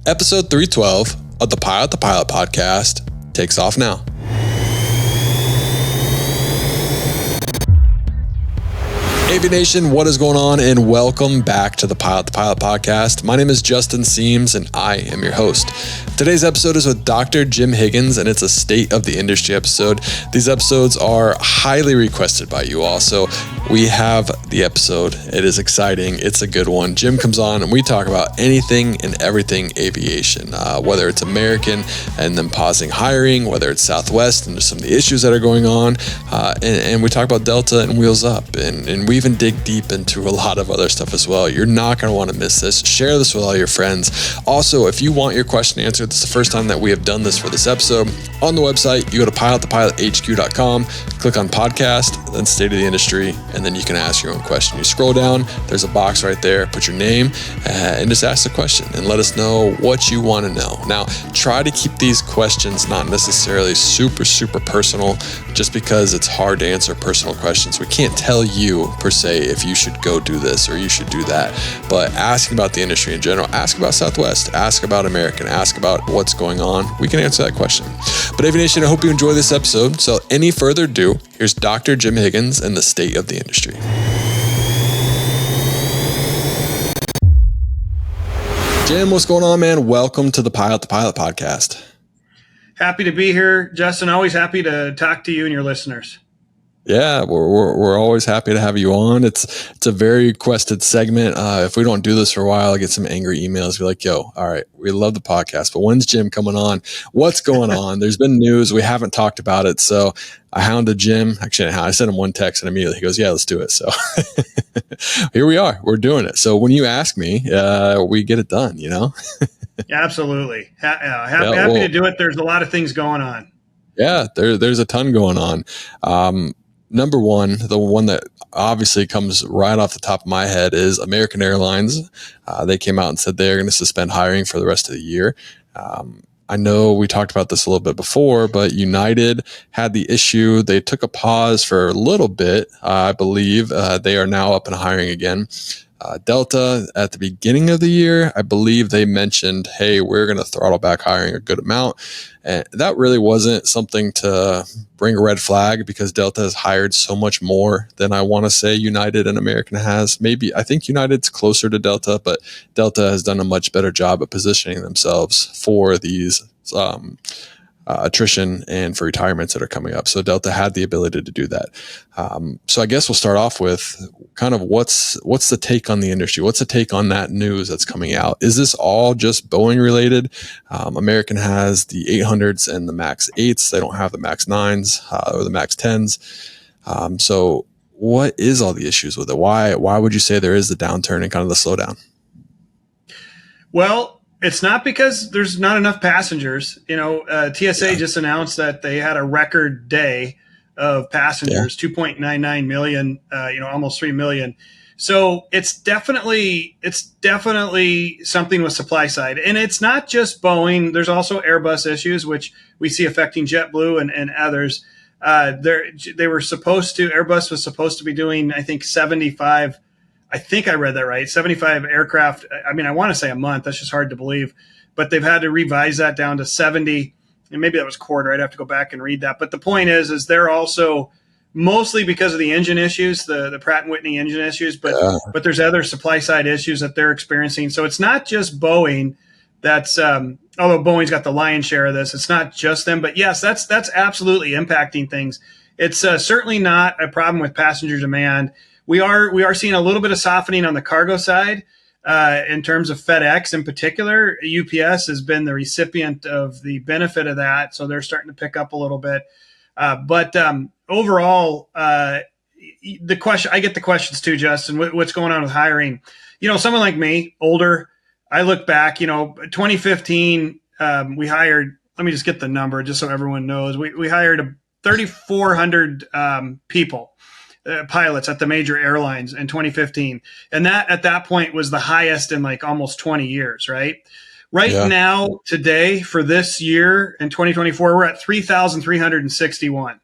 Episode 312 of the Pilot podcast takes off now. Avination, what is going on? And welcome back to the Pilot podcast. My name is Justin Seams and I am your host. Today's episode is with Dr. Jim Higgins and it's a state of the industry episode. These episodes are highly requested by you all. So we have the episode. It is exciting. It's a good one. Jim comes on and we talk about anything and everything aviation, whether it's American and then pausing hiring, whether it's Southwest and just some of the issues that are going on. And we talk about Delta and Wheels Up and we even dig deep into a lot of other stuff as well. You're not going to want to miss this. Share this with all your friends. Also, if you want your question answered, this is the first time that we have done this for this episode. On the website, you go to pilotthepilothq.com, click on podcast, then state of the industry, and then you can ask your own question. You scroll down, there's a box right there, put your name, and just ask the question and let us know what you want to know. Now, try to keep these questions not necessarily super personal, just because it's hard to answer personal questions. We can't tell you per se if you should go do this or you should do that, but asking about the industry in general, ask about Southwest, ask about American, ask about what's going on. We can answer that question. But Avination, I hope you enjoy this episode. So any further ado, here's Dr. Jim Higgins and the state of the industry. Jim, what's going on, man? Welcome to the Pilot podcast. Happy to be here, Justin. Always happy to talk to you and your listeners. Yeah, we're always happy to have you on. It's a very requested segment. If we don't do this for a while, I get some angry emails. Be like, yo, all right, we love the podcast, but when's Jim coming on? What's going on? There's been news. We haven't talked about it. So I hounded Jim. Actually, I sent him one text and immediately he goes, yeah, let's do it. So here we are. We're doing it. So when you ask me, we get it done, you know? Absolutely. Happy to do it. There's a lot of things going on. Yeah, there's a ton going on. Number one, the one that obviously comes right off the top of my head is American Airlines. They came out and said they're going to suspend hiring for the rest of the year. I know we talked about this a little bit before, but United had the issue. They took a pause for a little bit. I believe they are now up and hiring again. Delta, at the beginning of the year, I believe they mentioned, hey, we're going to throttle back hiring a good amount. And that really wasn't something to bring a red flag because Delta has hired so much more than I want to say United and American has. Maybe I think United's closer to Delta, but Delta has done a much better job of positioning themselves for these attrition and for retirements that are coming up. So Delta had the ability to do that. So I guess we'll start off with kind of what's the take on the industry? What's the take on that news that's coming out? Is this all just Boeing related? American has the 800s and the MAX 8s. They don't have the MAX 9s or the MAX 10s. So what is all the issues with it? Why would you say there is the downturn and kind of the slowdown? Well, it's not because there's not enough passengers. TSA just announced that they had a record day of passengers, 2.99 million, almost 3 million. So it's definitely something with supply side. And it's not just Boeing. There's also Airbus issues, which we see affecting JetBlue and others. Airbus was supposed to be doing, I think, 75. I think I read that right. 75 aircraft. I mean, I want to say a month. That's just hard to believe. But they've had to revise that down to 70. And maybe that was quarter. I'd have to go back and read that. But the point is they're also mostly because of the engine issues, the Pratt & Whitney engine issues. But there's other supply side issues that they're experiencing. So it's not just Boeing. That's although Boeing's got the lion's share of this. It's not just them. But yes, that's absolutely impacting things. It's certainly not a problem with passenger demand. We are seeing a little bit of softening on the cargo side in terms of FedEx in particular. UPS has been the recipient of the benefit of that, so they're starting to pick up a little bit. But overall, the question I get the questions too, Justin. What's going on with hiring? Someone like me, older. I look back. 2015, we hired. Let me just get the number, just so everyone knows. We hired 3,400 people. Pilots at the major airlines in 2015. And that at that point was the highest in like almost 20 years, right? Now, today, for this year in 2024, we're at 3,361.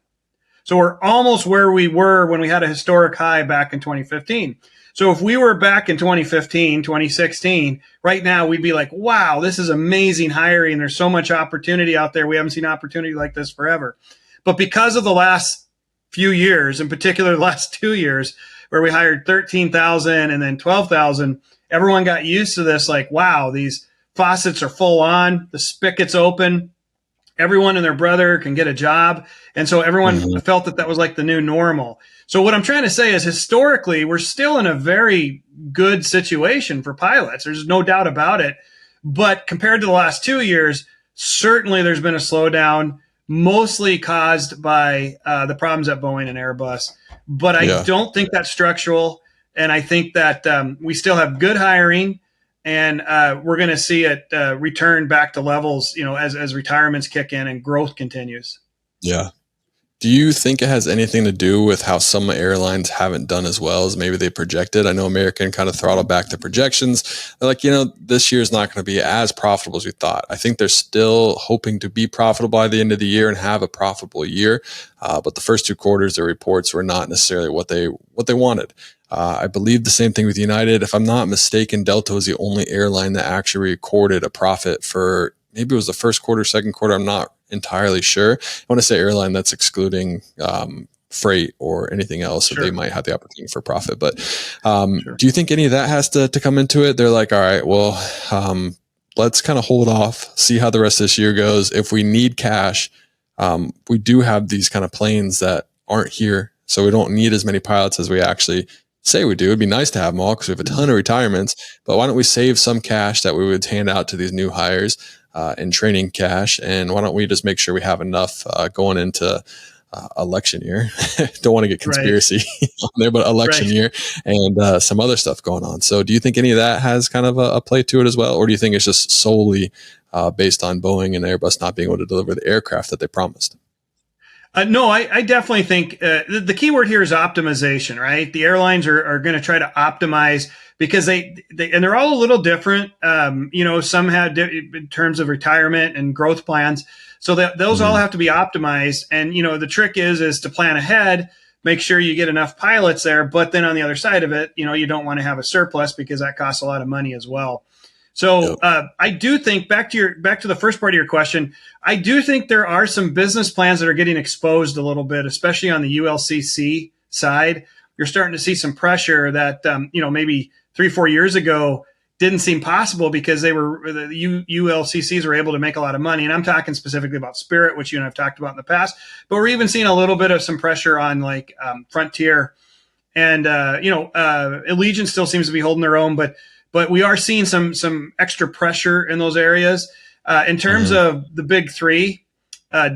So we're almost where we were when we had a historic high back in 2015. So if we were back in 2015, 2016, right now we'd be like, wow, this is amazing hiring. There's so much opportunity out there. We haven't seen opportunity like this forever. But because of the last few years, in particular the last 2 years, where we hired 13,000 and then 12,000, everyone got used to this, like, wow, these faucets are full on, the spigot's open, everyone and their brother can get a job. And so everyone felt that that was like the new normal. So what I'm trying to say is historically, we're still in a very good situation for pilots. There's no doubt about it. But compared to the last 2 years, certainly there's been a slowdown, mostly caused by the problems at Boeing and Airbus. But I don't think that's structural. And I think that we still have good hiring. And we're going to see it return back to levels, as retirements kick in and growth continues. Yeah. Do you think it has anything to do with how some airlines haven't done as well as maybe they projected? I know American kind of throttled back the projections. They're like, this year is not going to be as profitable as we thought. I think they're still hoping to be profitable by the end of the year and have a profitable year. But the first 2 quarters, their reports were not necessarily what they wanted. I believe the same thing with United. If I'm not mistaken, Delta was the only airline that actually recorded a profit for maybe it was the first quarter, second quarter. I'm not entirely sure. I want to say airline, that's excluding freight or anything else that they might have the opportunity for profit. But do you think any of that has to come into it? They're like, all right, well, let's kind of hold off, see how the rest of this year goes. If we need cash, we do have these kind of planes that aren't here, so we don't need as many pilots as we actually say we do. It'd be nice to have them all because we have a ton of retirements, but why don't we save some cash that we would hand out to these new hires in training cash? And why don't we just make sure we have enough going into election year? Don't want to get conspiracy on there, but election year and some other stuff going on. So do you think any of that has kind of a play to it as well? Or do you think it's just solely based on Boeing and Airbus not being able to deliver the aircraft that they promised? No, I definitely think the key word here is optimization, right? The airlines are going to try to optimize because they and they're all a little different. Some have in terms of retirement and growth plans. So those all have to be optimized. And, the trick is to plan ahead, make sure you get enough pilots there. But then on the other side of it, you don't want to have a surplus because that costs a lot of money as well. So I do think back to the first part of your question, I do think there are some business plans that are getting exposed a little bit, especially on the ULCC side. You're starting to see some pressure that maybe 3-4 years ago didn't seem possible because the ULCCs were able to make a lot of money. And I'm talking specifically about Spirit, which you and I've talked about in the past. But we're even seeing a little bit of some pressure on like Frontier, and Allegiant still seems to be holding their own, but we are seeing some extra pressure in those areas. In terms of the big three,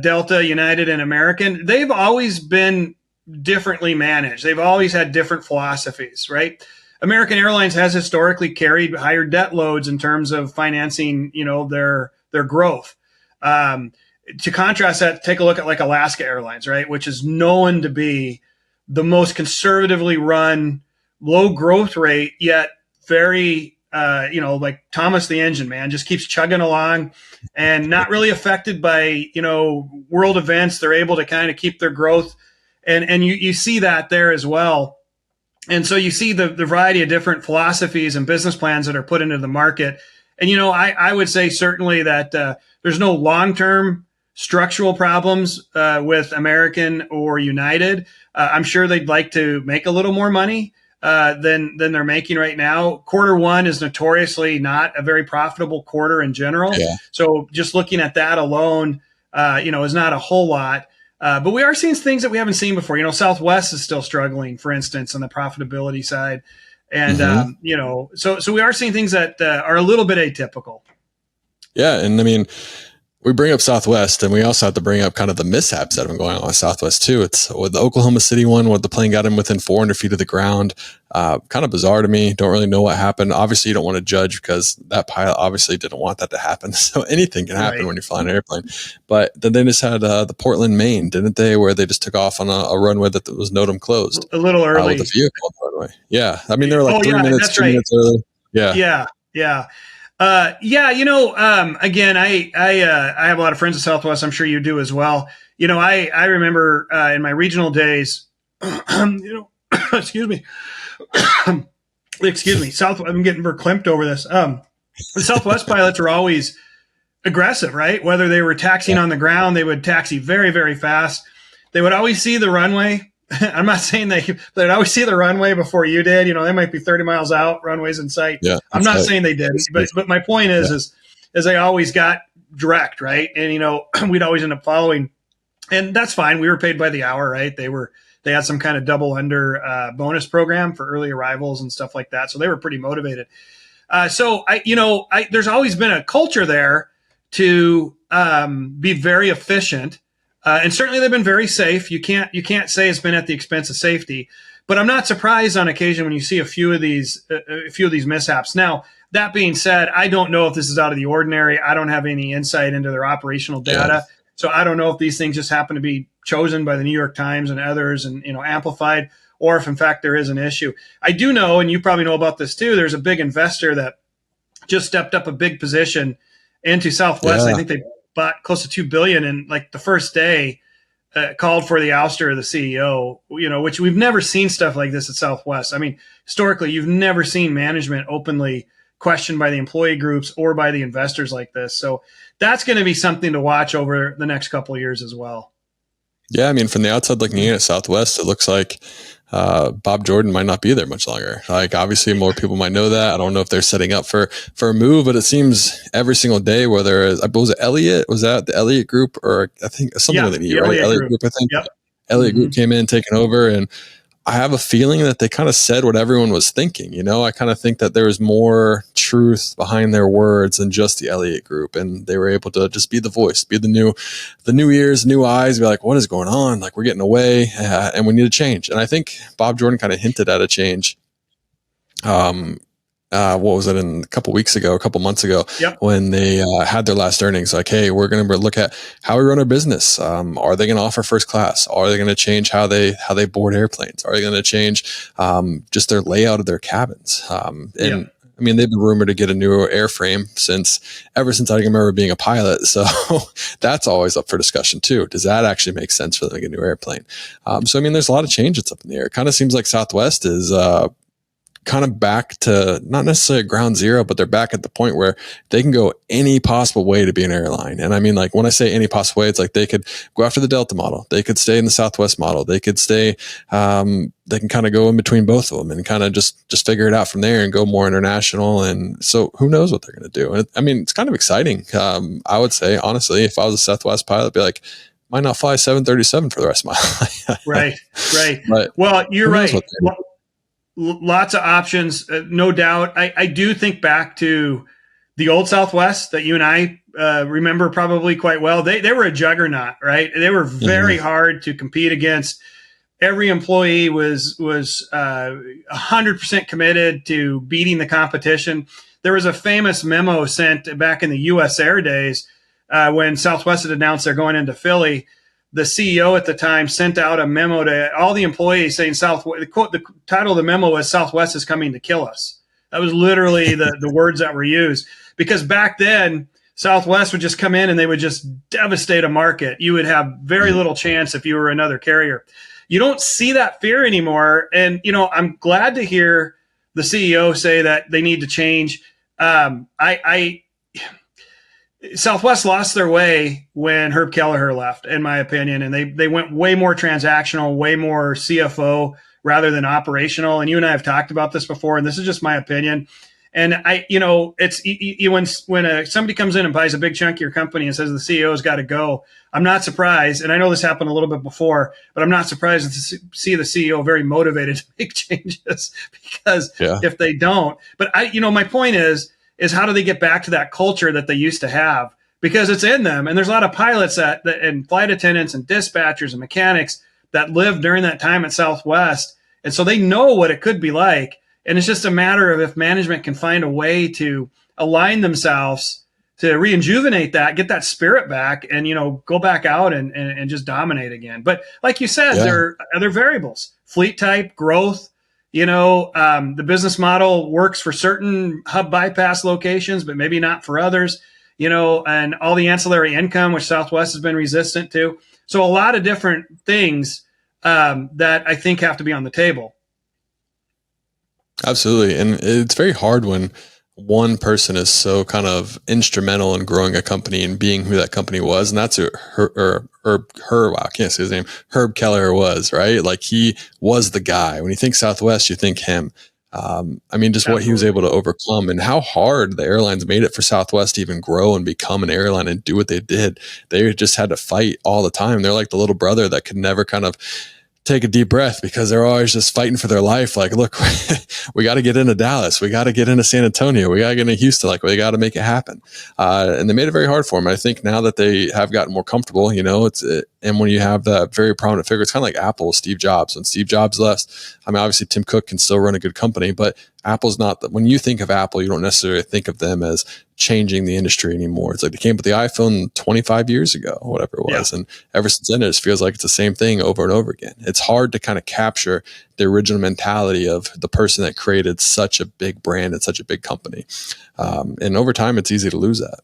Delta, United, and American, they've always been differently managed. They've always had different philosophies, right? American Airlines has historically carried higher debt loads in terms of financing, their growth. To contrast that, take a look at like Alaska Airlines, right, which is known to be the most conservatively run, low growth rate, yet very, like Thomas the Engine Man just keeps chugging along and not really affected by, world events. They're able to kind of keep their growth. And you see that there as well. And so you see the variety of different philosophies and business plans that are put into the market. And, I would say certainly that there's no long-term structural problems with American or United. I'm sure they'd like to make a little more money than they're making right now. Q1 is notoriously not a very profitable quarter in general. Yeah. So just looking at that alone, is not a whole lot. But we are seeing things that we haven't seen before. Southwest is still struggling, for instance, on the profitability side. And, so we are seeing things that are a little bit atypical. Yeah. And I mean, we bring up Southwest, and we also have to bring up kind of the mishaps that have been going on with Southwest too. It's with the Oklahoma City one, where the plane got in within 400 feet of the ground. Kind of bizarre to me. Don't really know what happened. Obviously, you don't want to judge because that pilot obviously didn't want that to happen. So anything can happen when you fly an airplane. But then they just had the Portland, Maine, didn't they? Where they just took off on a runway that was NOTAM closed. A little early. With the vehicle on the runway. Yeah. I mean, they were like 2 minutes early. Yeah. Yeah. Again, I have a lot of friends at Southwest. I'm sure you do as well. I remember in my regional days, excuse me, excuse me, I'm getting verklempt over this. The Southwest pilots are always aggressive, right? Whether they were taxiing on the ground, they would taxi very, very fast. They would always see the runway. I'm not saying they'd always see the runway before you did. They might be 30 miles out, runways in sight. Yeah, I'm not saying they didn't, but my point is they always got direct, right? And, we'd always end up following, and that's fine. We were paid by the hour, right? They had some kind of double under bonus program for early arrivals and stuff like that. So they were pretty motivated. So there's always been a culture there to be very efficient, and certainly they've been very safe. You can't say it's been at the expense of safety, but I'm not surprised on occasion when you see a few of these mishaps. Now, that being said, I don't know if this is out of the ordinary. I don't have any insight into their operational data, so I don't know if these things just happen to be chosen by the New York Times and others and amplified, or if in fact there is an issue. I do know, and you probably know about this too, there's a big investor that just stepped up a big position into Southwest. I think they bought close to $2 billion, and like the first day called for the ouster of the CEO, which we've never seen stuff like this at Southwest. I mean, historically, you've never seen management openly questioned by the employee groups or by the investors like this. So that's going to be something to watch over the next couple of years as well. Yeah, I mean, from the outside looking in at Southwest, it looks like Bob Jordan might not be there much longer. Like, obviously, more people might know that. I don't know if they're setting up for a move, but it seems every single day, whether was it Elliott, was that the Elliott Group, or I think something with an E, right? Elliott Group, I think. Yep. Elliott Group came in, taken over, and I have a feeling that they kind of said what everyone was thinking. I kind of think that there was more truth behind their words than just the Elliott Group, and they were able to just be the voice, be the new ears, new eyes, be like, what is going on? Like, we're getting away, and we need a change. And I think Bob Jordan kind of hinted at a change. What was it, a couple months ago, when they had their last earnings, like, hey, we're going to look at how we run our business. Are they going to offer first class? Are they going to change how they board airplanes? Are they going to change just their layout of their cabins? I mean, they've been rumored to get a new airframe ever since I can remember being a pilot. So that's always up for discussion too. Does that actually make sense for them to get a new airplane? So, I mean, there's a lot of change that's up in the air. It kind of seems like Southwest is kind of back to not necessarily ground zero, but they're back at the point where they can go any possible way to be an airline. And I mean, like, when I say any possible way, it's like they could go after the Delta model. They could stay in the Southwest model. They could stay, they can kind of go in between both of them and kind of just figure it out from there and go more international. And so who knows what they're going to do? And I mean, it's kind of exciting. I would say, honestly, if I was a Southwest pilot, I'd be like, might not fly 737 for the rest of my life. Right. But well, you're right. Lots of options, no doubt. I do think back to the old Southwest that you and I remember probably quite well. They were a juggernaut, right? They were very hard to compete against. Every employee was 100% committed to beating the competition. There was a famous memo sent back in the U.S. Air days when Southwest had announced they're going into Philly. The CEO at the time sent out a memo to all the employees saying the title of the memo was "Southwest is coming to kill us." That was literally the words that were used, because back then Southwest would just come in and they would just devastate a market. You would have very little chance if you were another carrier. You don't see that fear anymore. And, I'm glad to hear the CEO say that they need to change. Southwest lost their way when Herb Kelleher left, in my opinion, and they went way more transactional, way more CFO rather than operational. And you and I have talked about this before, and this is just my opinion. And it's when somebody comes in and buys a big chunk of your company and says the CEO's got to go, I'm not surprised. And I know this happened a little bit before, but I'm not surprised to see the CEO very motivated to make changes, because if they don't, but my point is how do they get back to that culture that they used to have? Because it's in them. And there's a lot of pilots and flight attendants and dispatchers and mechanics that lived during that time at Southwest. And so they know what it could be like. And it's just a matter of if management can find a way to align themselves to rejuvenate that, get that spirit back, and, go back out and just dominate again. But like you said, there are other variables: fleet type, growth. The business model works for certain hub bypass locations, but maybe not for others, and all the ancillary income, which Southwest has been resistant to. So a lot of different things that I think have to be on the table. Absolutely. And it's very hard when one person is so kind of instrumental in growing a company and being who that company was. And that's who wow, I can't say his name. Herb Keller was, right? Like he was the guy. When you think Southwest, you think him. I mean, just what he was able Absolutely. to overcome and how hard the airlines made it for Southwest to even grow and become an airline and do what they did. They just had to fight all the time. They're like the little brother that could never kind of take a deep breath because they're always just fighting for their life. Like, look, we got to get into Dallas. We got to get into San Antonio. We got to get into Houston. Like, we got to make it happen. And they made it very hard for them. I think now that they have gotten more comfortable, and when you have that very prominent figure, it's kind of like Apple, Steve Jobs. When Steve Jobs left, I mean, obviously Tim Cook can still run a good company, but Apple's not when you think of Apple, you don't necessarily think of them as changing the industry anymore. It's like they came with the iPhone 25 years ago, whatever it was. Yeah. And ever since then, it just feels like it's the same thing over and over again. It's hard to kind of capture the original mentality of the person that created such a big brand and such a big company. And over time, it's easy to lose that.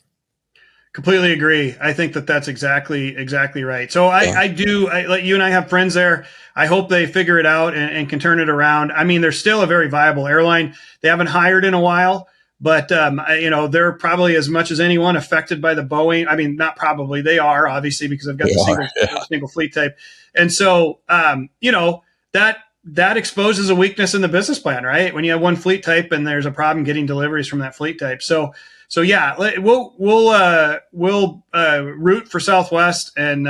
Completely agree. I think that that's exactly right. So I like you and I have friends there. I hope they figure it out and can turn it around. I mean, they're still a very viable airline. They haven't hired in a while, but they're probably as much as anyone affected by the Boeing. I mean, not probably. They are obviously because they've got single fleet type, and so that exposes a weakness in the business plan, right? When you have one fleet type and there's a problem getting deliveries from that fleet type. So yeah, we'll root for Southwest and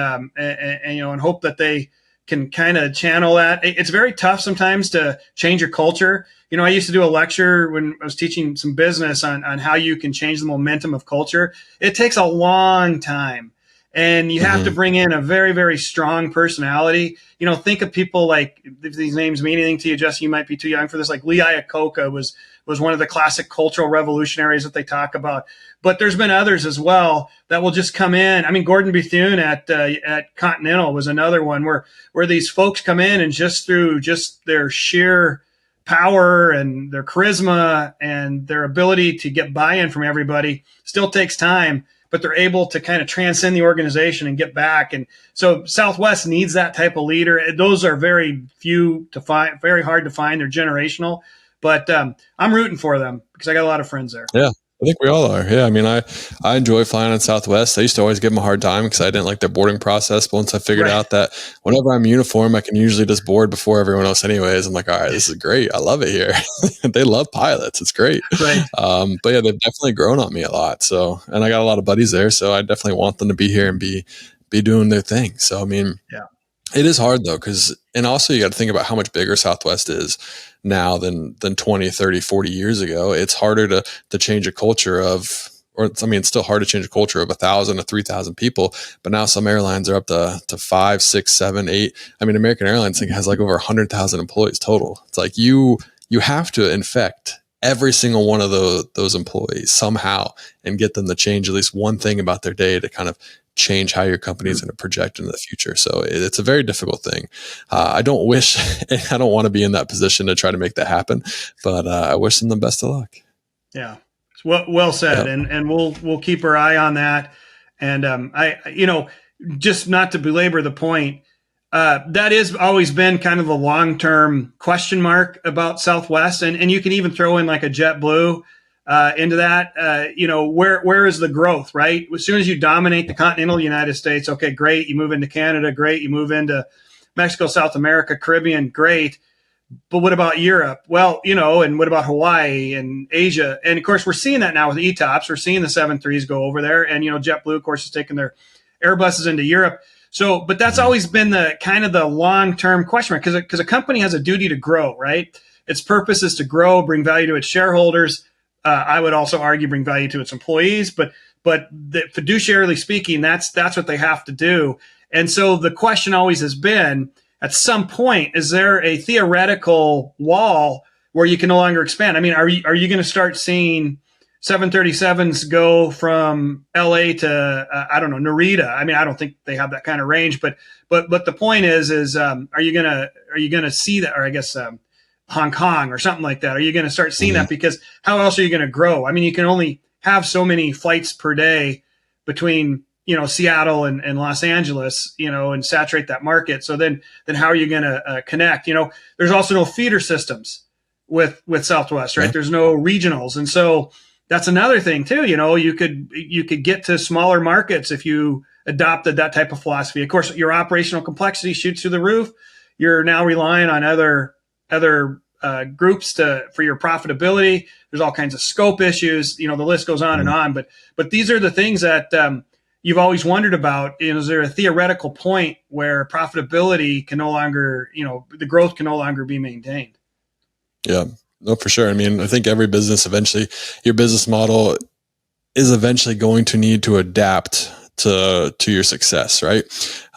hope that they can kind of channel that. It's very tough sometimes to change your culture. I used to do a lecture when I was teaching some business on how you can change the momentum of culture. It takes a long time. And you have to bring in a very, very strong personality. Think of people like, if these names mean anything to you, Jesse, you might be too young for this. Like Lee Iacocca was one of the classic cultural revolutionaries that they talk about. But there's been others as well that will just come in. I mean, Gordon Bethune at Continental was another one where these folks come in and just through just their sheer power and their charisma and their ability to get buy-in from everybody still takes time, but they're able to kind of transcend the organization and get back. And so Southwest needs that type of leader. Those are very few to find, very hard to find. They're generational, but I'm rooting for them because I got a lot of friends there. Yeah. I think we all are. Yeah. I mean, I enjoy flying on Southwest. I used to always give them a hard time because I didn't like their boarding process. But once I figured out that whenever I'm uniform, I can usually just board before everyone else anyways. I'm like, all right, this is great. I love it here. They love pilots. It's great. Right. But yeah, they've definitely grown on me a lot. So, and I got a lot of buddies there. So I definitely want them to be here and be doing their thing. So, I mean, yeah. It is hard though, and also you got to think about how much bigger Southwest is now than 20, 30, 40 years ago. It's harder to change a culture of, it's still hard to change a culture of 1,000 to 3,000 people, but now some airlines are up to 5, 6, 7, 8. I mean, American Airlines I think has like over 100,000 employees total. It's like you have to infect every single one of those employees somehow and get them to change at least one thing about their day to kind of change how your company is going to project into the future. So it's a very difficult thing. I don't want to be in that position to try to make that happen, but I wish them the best of luck. Yeah. Well said. Yep. And we'll keep our eye on that. And just not to belabor the point, that has always been kind of a long-term question mark about Southwest. And you can even throw in like a JetBlue into that. Where is the growth, right? As soon as you dominate the continental United States, okay, great. You move into Canada, great. You move into Mexico, South America, Caribbean, great. But what about Europe? Well, and what about Hawaii and Asia? And of course, we're seeing that now with ETOPS. We're seeing the 737s go over there. And, JetBlue, of course, is taking their Airbuses into Europe. So, but that's always been the kind of the long-term question, because a company has a duty to grow, right? Its purpose is to grow, bring value to its shareholders. I would also argue bring value to its employees, but fiduciarily speaking, that's what they have to do. And so the question always has been, at some point, is there a theoretical wall where you can no longer expand? I mean, are you going to start seeing 737s go from LA to Narita? I mean, I don't think they have that kind of range, but the point is are you going to see that? Or I guess Hong Kong or something like that. Are you going to start seeing that? Because how else are you going to grow? I mean, you can only have so many flights per day between Seattle and Los Angeles, and saturate that market. So then how are you going to connect? There's also no feeder systems. with Southwest, right? Yeah. There's no regionals. And so that's another thing too. You could get to smaller markets if you adopted that type of philosophy. Of course, your operational complexity shoots through the roof. You're now relying on other groups for your profitability. There's all kinds of scope issues. The list goes on and on. But these are the things that you've always wondered about. Is there a theoretical point where profitability can no longer, the growth can no longer be maintained? Yeah, no, for sure. I mean, I think every business eventually, your business model is eventually going to need to adapt to your success, right?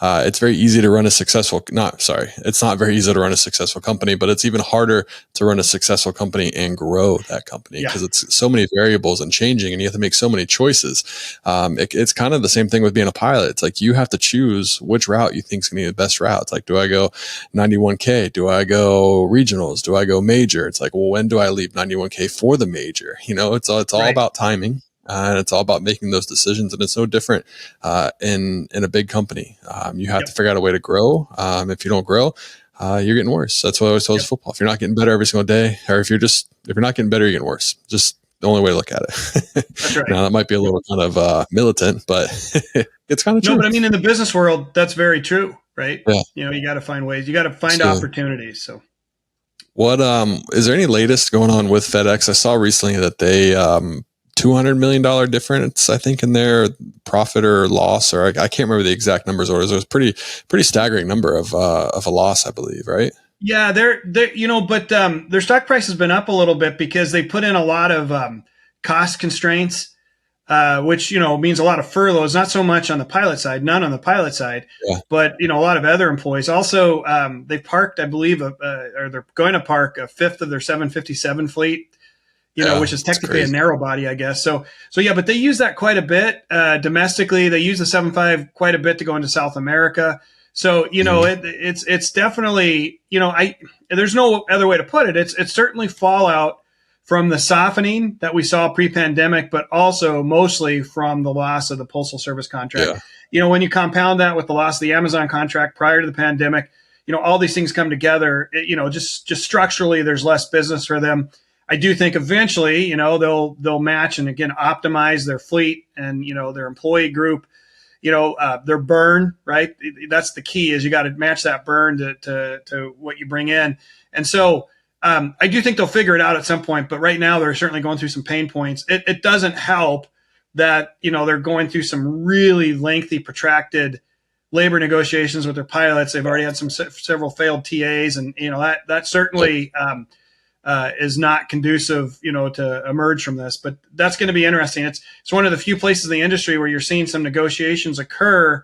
It's very easy to run a successful, it's not very easy to run a successful company, but it's even harder to run a successful company and grow that company because it's so many variables and changing, and you have to make so many choices. It's kind of the same thing with being a pilot. It's like you have to choose which route you think is going to be the best route. It's like, do I go 91K? Do I go regionals? Do I go major? It's like, well, when do I leave 91K for the major? It's all about timing. And it's all about making those decisions, and it's no different in a big company. You have to figure out a way to grow. If you don't grow, you're getting worse. That's what I always tell football. If you're not getting better every single day, or if you're not getting better, you're getting worse. Just the only way to look at it. That's right. Now that might be a little kind of militant, but it's kind of true. No, but I mean, in the business world, that's very true, right? Yeah. You got to find ways. You got to find opportunities. So, what is there any latest going on with FedEx? I saw recently that they $200 million difference, I think, in their profit or loss, or I can't remember the exact numbers. Or it was a pretty staggering number of a loss, I believe, right? Yeah, but their stock price has been up a little bit because they put in a lot of cost constraints, which means a lot of furloughs. Not so much on the pilot side, none on the pilot side, but a lot of other employees. Also, they parked, I believe, or they're going to park a fifth of their 757 fleet. Which is technically a narrow body, I guess. So yeah, but they use that quite a bit domestically. They use the 7.5 quite a bit to go into South America. So it's definitely there's no other way to put it. It's certainly fallout from the softening that we saw pre-pandemic, but also mostly from the loss of the Postal Service contract. Yeah. When you compound that with the loss of the Amazon contract prior to the pandemic, all these things come together. Just structurally, there's less business for them. I do think eventually, they'll match and again optimize their fleet and their employee group, their burn. Right, that's the key. Is you got to match that burn to what you bring in. And so I do think they'll figure it out at some point. But right now, they're certainly going through some pain points. It doesn't help that they're going through some really lengthy, protracted labor negotiations with their pilots. They've already had several failed TAs, and that certainly. Is not conducive, to emerge from this. But that's going to be interesting. It's one of the few places in the industry where you're seeing some negotiations occur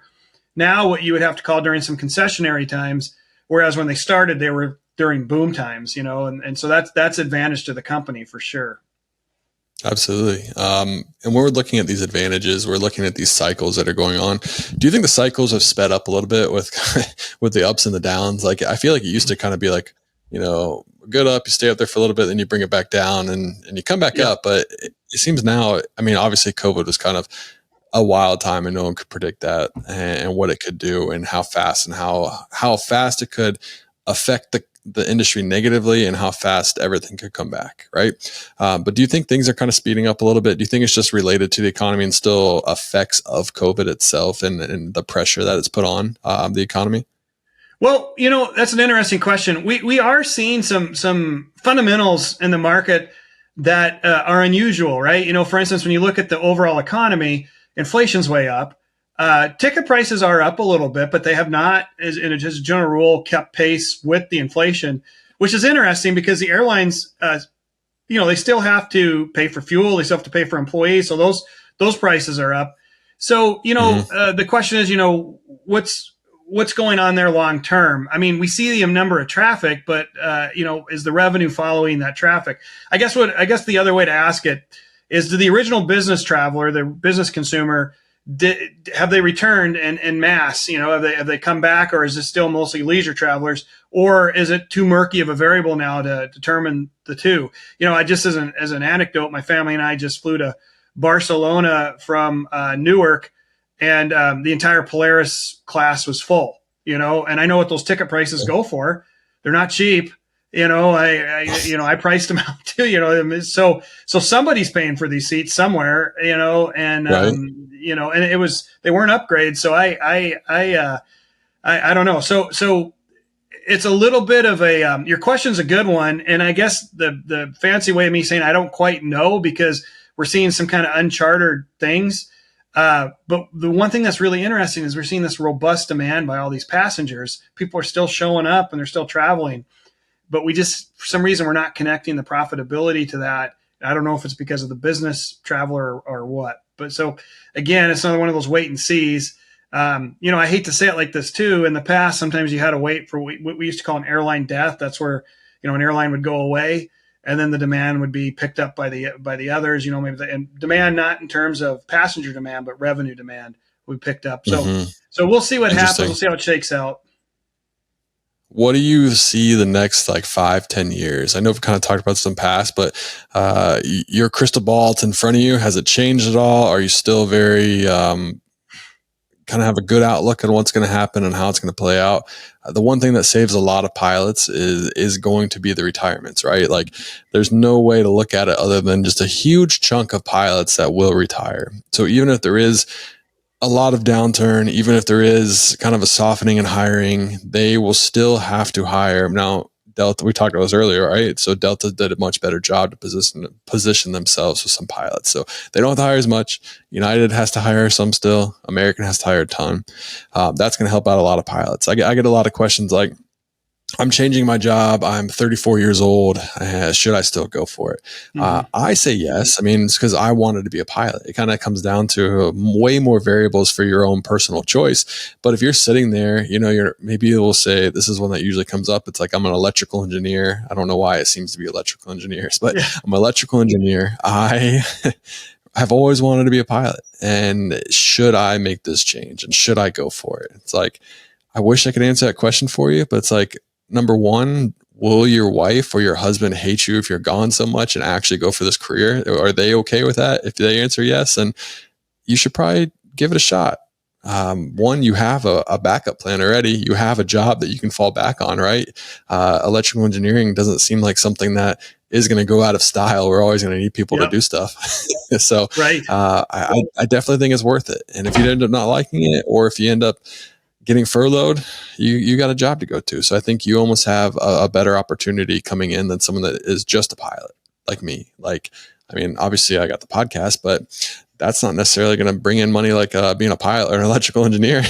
now, what you would have to call during some concessionary times, whereas when they started, they were during boom times, and so that's advantage to the company for sure. Absolutely. And when we're looking at these advantages, we're looking at these cycles that are going on. Do you think the cycles have sped up a little bit with with the ups and the downs? Like, I feel like it used to kind of be like, good up, you stay up there for a little bit, then you bring it back down and you come back up. But it seems now, I mean, obviously COVID was kind of a wild time and no one could predict that and what it could do and how fast it could affect the industry negatively and how fast everything could come back. Right. But do you think things are kind of speeding up a little bit? Do you think it's just related to the economy and still effects of COVID itself and the pressure that it's put on the economy? Well, that's an interesting question. We are seeing some fundamentals in the market that are unusual, right? For instance, when you look at the overall economy, inflation's way up. Ticket prices are up a little bit, but they have not, as a general rule, kept pace with the inflation, which is interesting because the airlines, they still have to pay for fuel, they still have to pay for employees, so those prices are up. So, the question is, what's going on there long term? I mean, we see the number of traffic, but is the revenue following that traffic? I guess the other way to ask it is, do the original business traveler, the business consumer, have they returned en masse? Have they come back, or is this still mostly leisure travelers, or is it too murky of a variable now to determine the two? I just as an anecdote, my family and I just flew to Barcelona from Newark. And the entire Polaris class was full, and I know what those ticket prices go for. They're not cheap, I priced them out too. So somebody's paying for these seats somewhere, and Right. and they weren't upgrades. So I don't know. So it's a little bit of a your question's a good one, and I guess the fancy way of me saying I don't quite know, because we're seeing some kind of uncharted things. But the one thing that's really interesting is we're seeing this robust demand by all these passengers. People are still showing up and they're still traveling, but we just, for some reason, we're not connecting the profitability to that. I don't know if it's because of the business traveler or what. But so again, it's another one of those wait and sees. I hate to say it like this too. In the past, sometimes you had to wait for what we used to call an airline death. That's where an airline would go away, and then the demand would be picked up by the others. And demand not in terms of passenger demand, but revenue demand would be picked up. So we'll see what happens. We'll see how it shakes out. What do you see the next 5-10 years? I know we've kind of talked about this in the past, but your crystal ball, it's in front of you. Has it changed at all? Are you still very kind of have a good outlook on what's going to happen and how it's going to play out? The one thing that saves a lot of pilots is going to be the retirements, right? There's no way to look at it other than just a huge chunk of pilots that will retire. So even if there is a lot of downturn, even if there is kind of a softening in hiring, they will still have to hire. Now, Delta, we talked about this earlier, right? So Delta did a much better job to position themselves with some pilots. So they don't have to hire as much. United has to hire some still. American has to hire a ton. That's going to help out a lot of pilots. I get a lot of questions like, I'm changing my job. I'm 34 years old. Should I still go for it? Mm-hmm. I say yes. I mean, it's because I wanted to be a pilot. It kind of comes down to way more variables for your own personal choice. But if you're sitting there, maybe you'll say, this is one that usually comes up. It's like, I'm an electrical engineer. I don't know why it seems to be electrical engineers, but yeah. I'm an electrical engineer. I have always wanted to be a pilot. And should I make this change? And should I go for it? It's like, I wish I could answer that question for you, but it's like, number one, will your wife or your husband hate you if you're gone so much and actually go for this career? Are they okay with that? If they answer yes, then you should probably give it a shot. One, you have a backup plan already. You have a job that you can fall back on, right? Electrical engineering doesn't seem like something that is going to go out of style. We're always going to need people to do stuff. So right. I definitely think it's worth it. And if you end up not liking it, or if you end up getting furloughed, you got a job to go to. So I think you almost have a better opportunity coming in than someone that is just a pilot like me. Obviously I got the podcast, but that's not necessarily going to bring in money like being a pilot or an electrical engineer.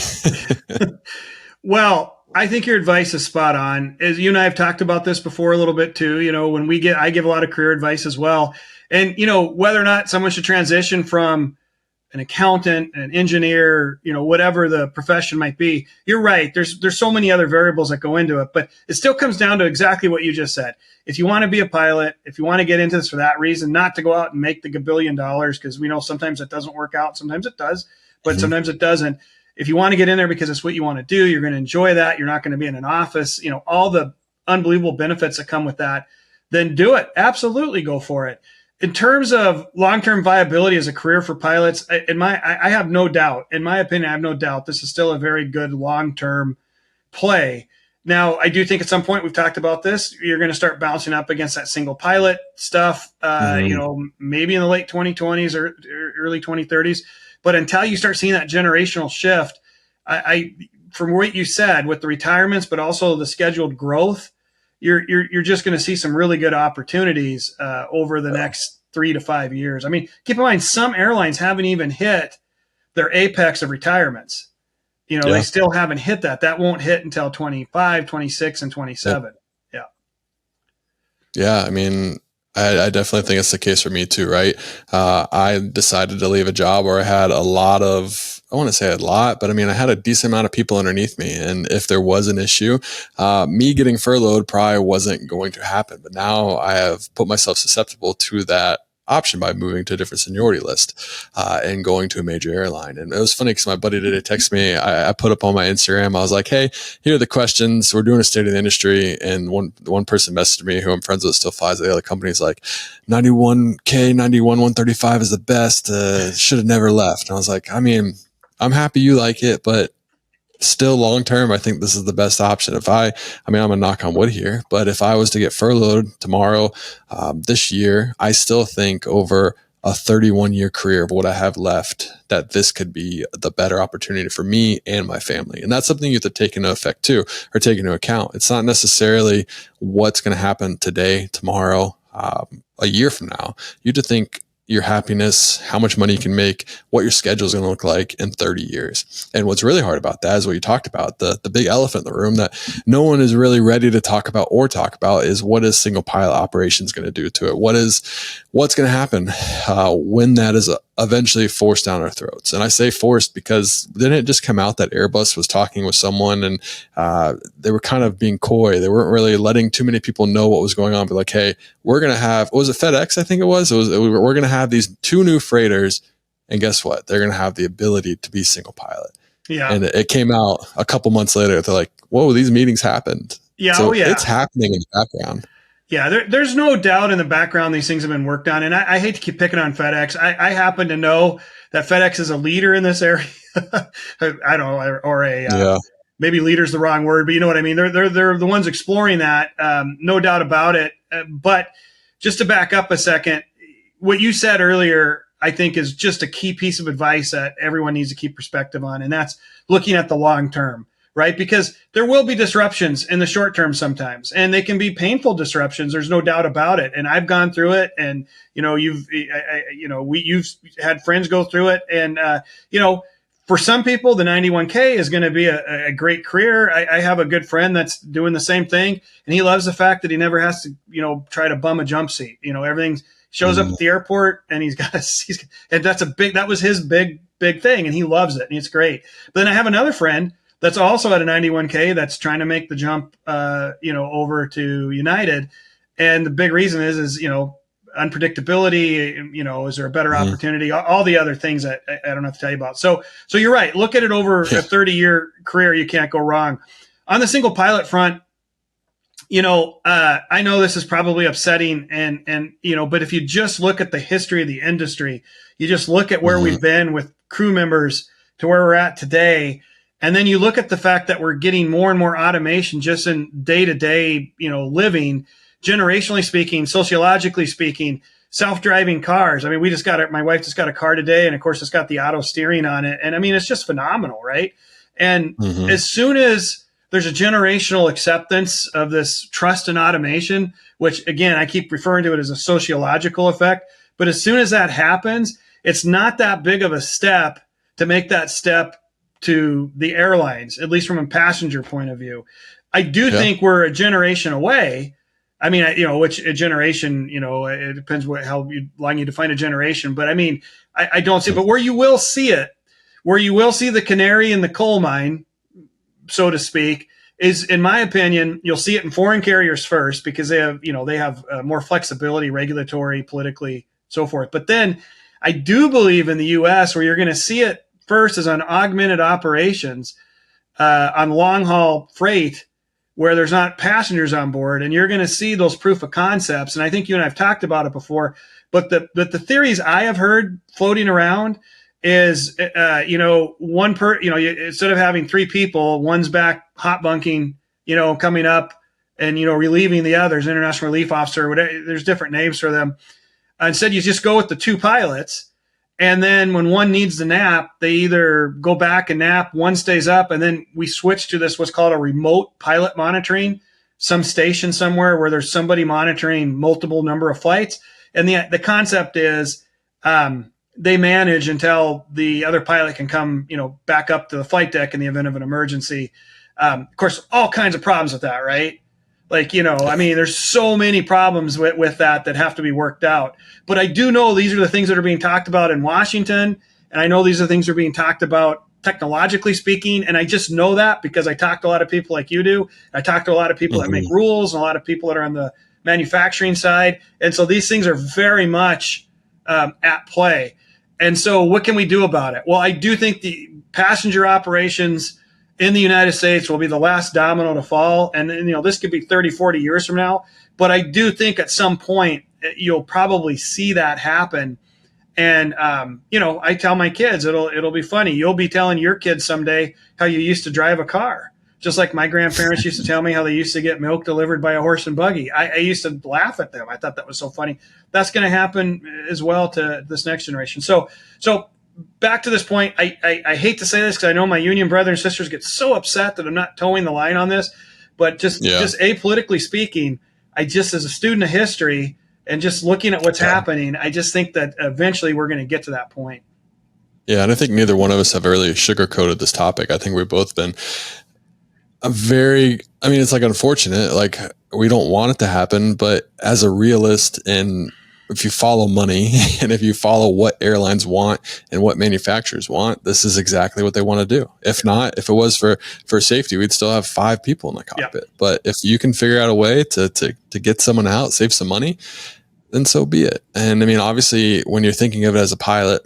Well, I think your advice is spot on. As you and I have talked about this before a little bit too, when I give a lot of career advice as well. And, whether or not someone should transition from an accountant, an engineer, whatever the profession might be, you're right. There's so many other variables that go into it, but it still comes down to exactly what you just said. If you want to be a pilot, if you want to get into this for that reason, not to go out and make the $1 billion, because we know sometimes it doesn't work out. Sometimes it does, but sometimes it doesn't. If you want to get in there because it's what you want to do, you're going to enjoy that. You're not going to be in an office, all the unbelievable benefits that come with that, then do it. Absolutely go for it. In terms of long-term viability as a career for pilots, I have no doubt. In my opinion, I have no doubt this is still a very good long-term play. Now, I do think at some point, we've talked about this, you're going to start bouncing up against that single pilot stuff, maybe in the late 2020s or early 2030s. But until you start seeing that generational shift, from what you said with the retirements, but also the scheduled growth, you're just going to see some really good opportunities over the next 3 to 5 years. I mean, keep in mind, some airlines haven't even hit their apex of retirements. They still haven't hit that. That won't hit until 25, 26, and 27. Yeah. Yeah. I mean, I definitely think it's the case for me too, right? I decided to leave a job where I had I want to say a lot, but I had a decent amount of people underneath me. And if there was an issue, me getting furloughed probably wasn't going to happen. But now I have put myself susceptible to that option by moving to a different seniority list and going to a major airline. And it was funny because my buddy today texted me. I put up on my Instagram, I was like, hey, here are the questions. We're doing a state of the industry. And one person messaged me who I'm friends with, still flies at the other company's like, 91K, 135 is the best. Should have never left. And I was like, I'm happy you like it, but still long term, I think this is the best option. I mean, I'm gonna knock on wood here, but if I was to get furloughed tomorrow, this year, I still think over a 31-year career of what I have left, that this could be the better opportunity for me and my family. And that's something you have to take into effect too, or take into account. It's not necessarily what's going to happen today, tomorrow, a year from now. You have to think your happiness, how much money you can make, what your schedule is going to look like in 30 years. And what's really hard about that is what you talked about, the big elephant in the room that no one is really ready to talk about is what is single pilot operations going to do to it? What's going to happen when that is eventually forced down our throats? And I say forced because didn't it just come out that Airbus was talking with someone and they were kind of being coy. They weren't really letting too many people know what was going on. But like, hey, we're going to have, was it FedEx? I think it was. We're going to have these 2 new freighters. And guess what? They're going to have the ability to be single pilot. Yeah. And it came out a couple months later. They're like, whoa, these meetings happened. Yeah. So yeah. It's happening in the background. Yeah, there's no doubt in the background these things have been worked on. And I hate to keep picking on FedEx. I happen to know that FedEx is a leader in this area. I don't know, or maybe leader's the wrong word, but you know what I mean? They're the ones exploring that, no doubt about it. But just to back up a second, what you said earlier, I think is just a key piece of advice that everyone needs to keep perspective on. And that's looking at the long term. Right? Because there will be disruptions in the short term sometimes, and they can be painful disruptions. There's no doubt about it. And I've gone through it, and you've had friends go through it. And for some people, the 91K is going to be a great career. I have a good friend that's doing the same thing, and he loves the fact that he never has to, try to bum a jump seat. Everything shows up at the airport, and that was his big thing, and he loves it, and it's great. But then I have another friend that's also at a 91K that's trying to make the jump, over to United. And the big reason is unpredictability, is there a better opportunity? All the other things that I don't have to tell you about. So you're right. Look at it over a 30-year career. You can't go wrong. On the single pilot front, I know this is probably upsetting but if you just look at the history of the industry, you just look at where we've been with crew members to where we're at today. And then you look at the fact that we're getting more and more automation just in day-to-day, living, generationally speaking, sociologically speaking, self-driving cars. I mean, my wife just got a car today, and of course it's got the auto steering on it. And I mean, it's just phenomenal, right? And as soon as there's a generational acceptance of this trust in automation, which again, I keep referring to it as a sociological effect, but as soon as that happens, it's not that big of a step to make that step to the airlines, at least from a passenger point of view. I do think we're a generation away. I mean, which a generation, it depends how long you define a generation. But I mean, I don't see it. But where you will see it, where you will see the canary in the coal mine, so to speak, is, in my opinion, you'll see it in foreign carriers first because they have more flexibility, regulatory, politically, so forth. But then I do believe in the U.S. where you're going to see it first is on augmented operations, on long haul freight, where there's not passengers on board, and you're going to see those proof of concepts. And I think you and I've talked about it before, but the theories I have heard floating around is, instead of having 3 people, one's back hot bunking, coming up and, relieving the others, international relief officer, whatever, there's different names for them. Instead, you just go with the 2 pilots. And then when one needs the nap, they either go back and nap, one stays up, and then we switch to this, what's called a remote pilot monitoring, some station somewhere where there's somebody monitoring multiple number of flights. And the concept is they manage until the other pilot can come, back up to the flight deck in the event of an emergency. Of course, all kinds of problems with that, right? Like, there's so many problems with that have to be worked out. But I do know these are the things that are being talked about in Washington. And I know these are things that are being talked about technologically speaking. And I just know that because I talk to a lot of people like you do. I talk to a lot of people that make rules and a lot of people that are on the manufacturing side. And so these things are very much at play. And so what can we do about it? Well, I do think the passenger operations in the United States will be the last domino to fall. And, this could be 30, 40 years from now. But I do think at some point you'll probably see that happen. And I tell my kids, it'll be funny. You'll be telling your kids someday how you used to drive a car, just like my grandparents used to tell me how they used to get milk delivered by a horse and buggy. I used to laugh at them. I thought that was so funny. That's going to happen as well to this next generation. So back to this point, I hate to say this because I know my union brothers and sisters get so upset that I'm not towing the line on this, but just apolitically speaking, as a student of history and just looking at what's happening, I just think that eventually we're going to get to that point. Yeah, and I think neither one of us have really sugarcoated this topic. I think we've both been it's like unfortunate, like we don't want it to happen, but as a realist, and if you follow money and if you follow what airlines want and what manufacturers want, this is exactly what they want to do. If it was for safety, we'd still have 5 people in the cockpit. Yep. But if you can figure out a way to get someone out, save some money, then so be it. And I mean, obviously when you're thinking of it as a pilot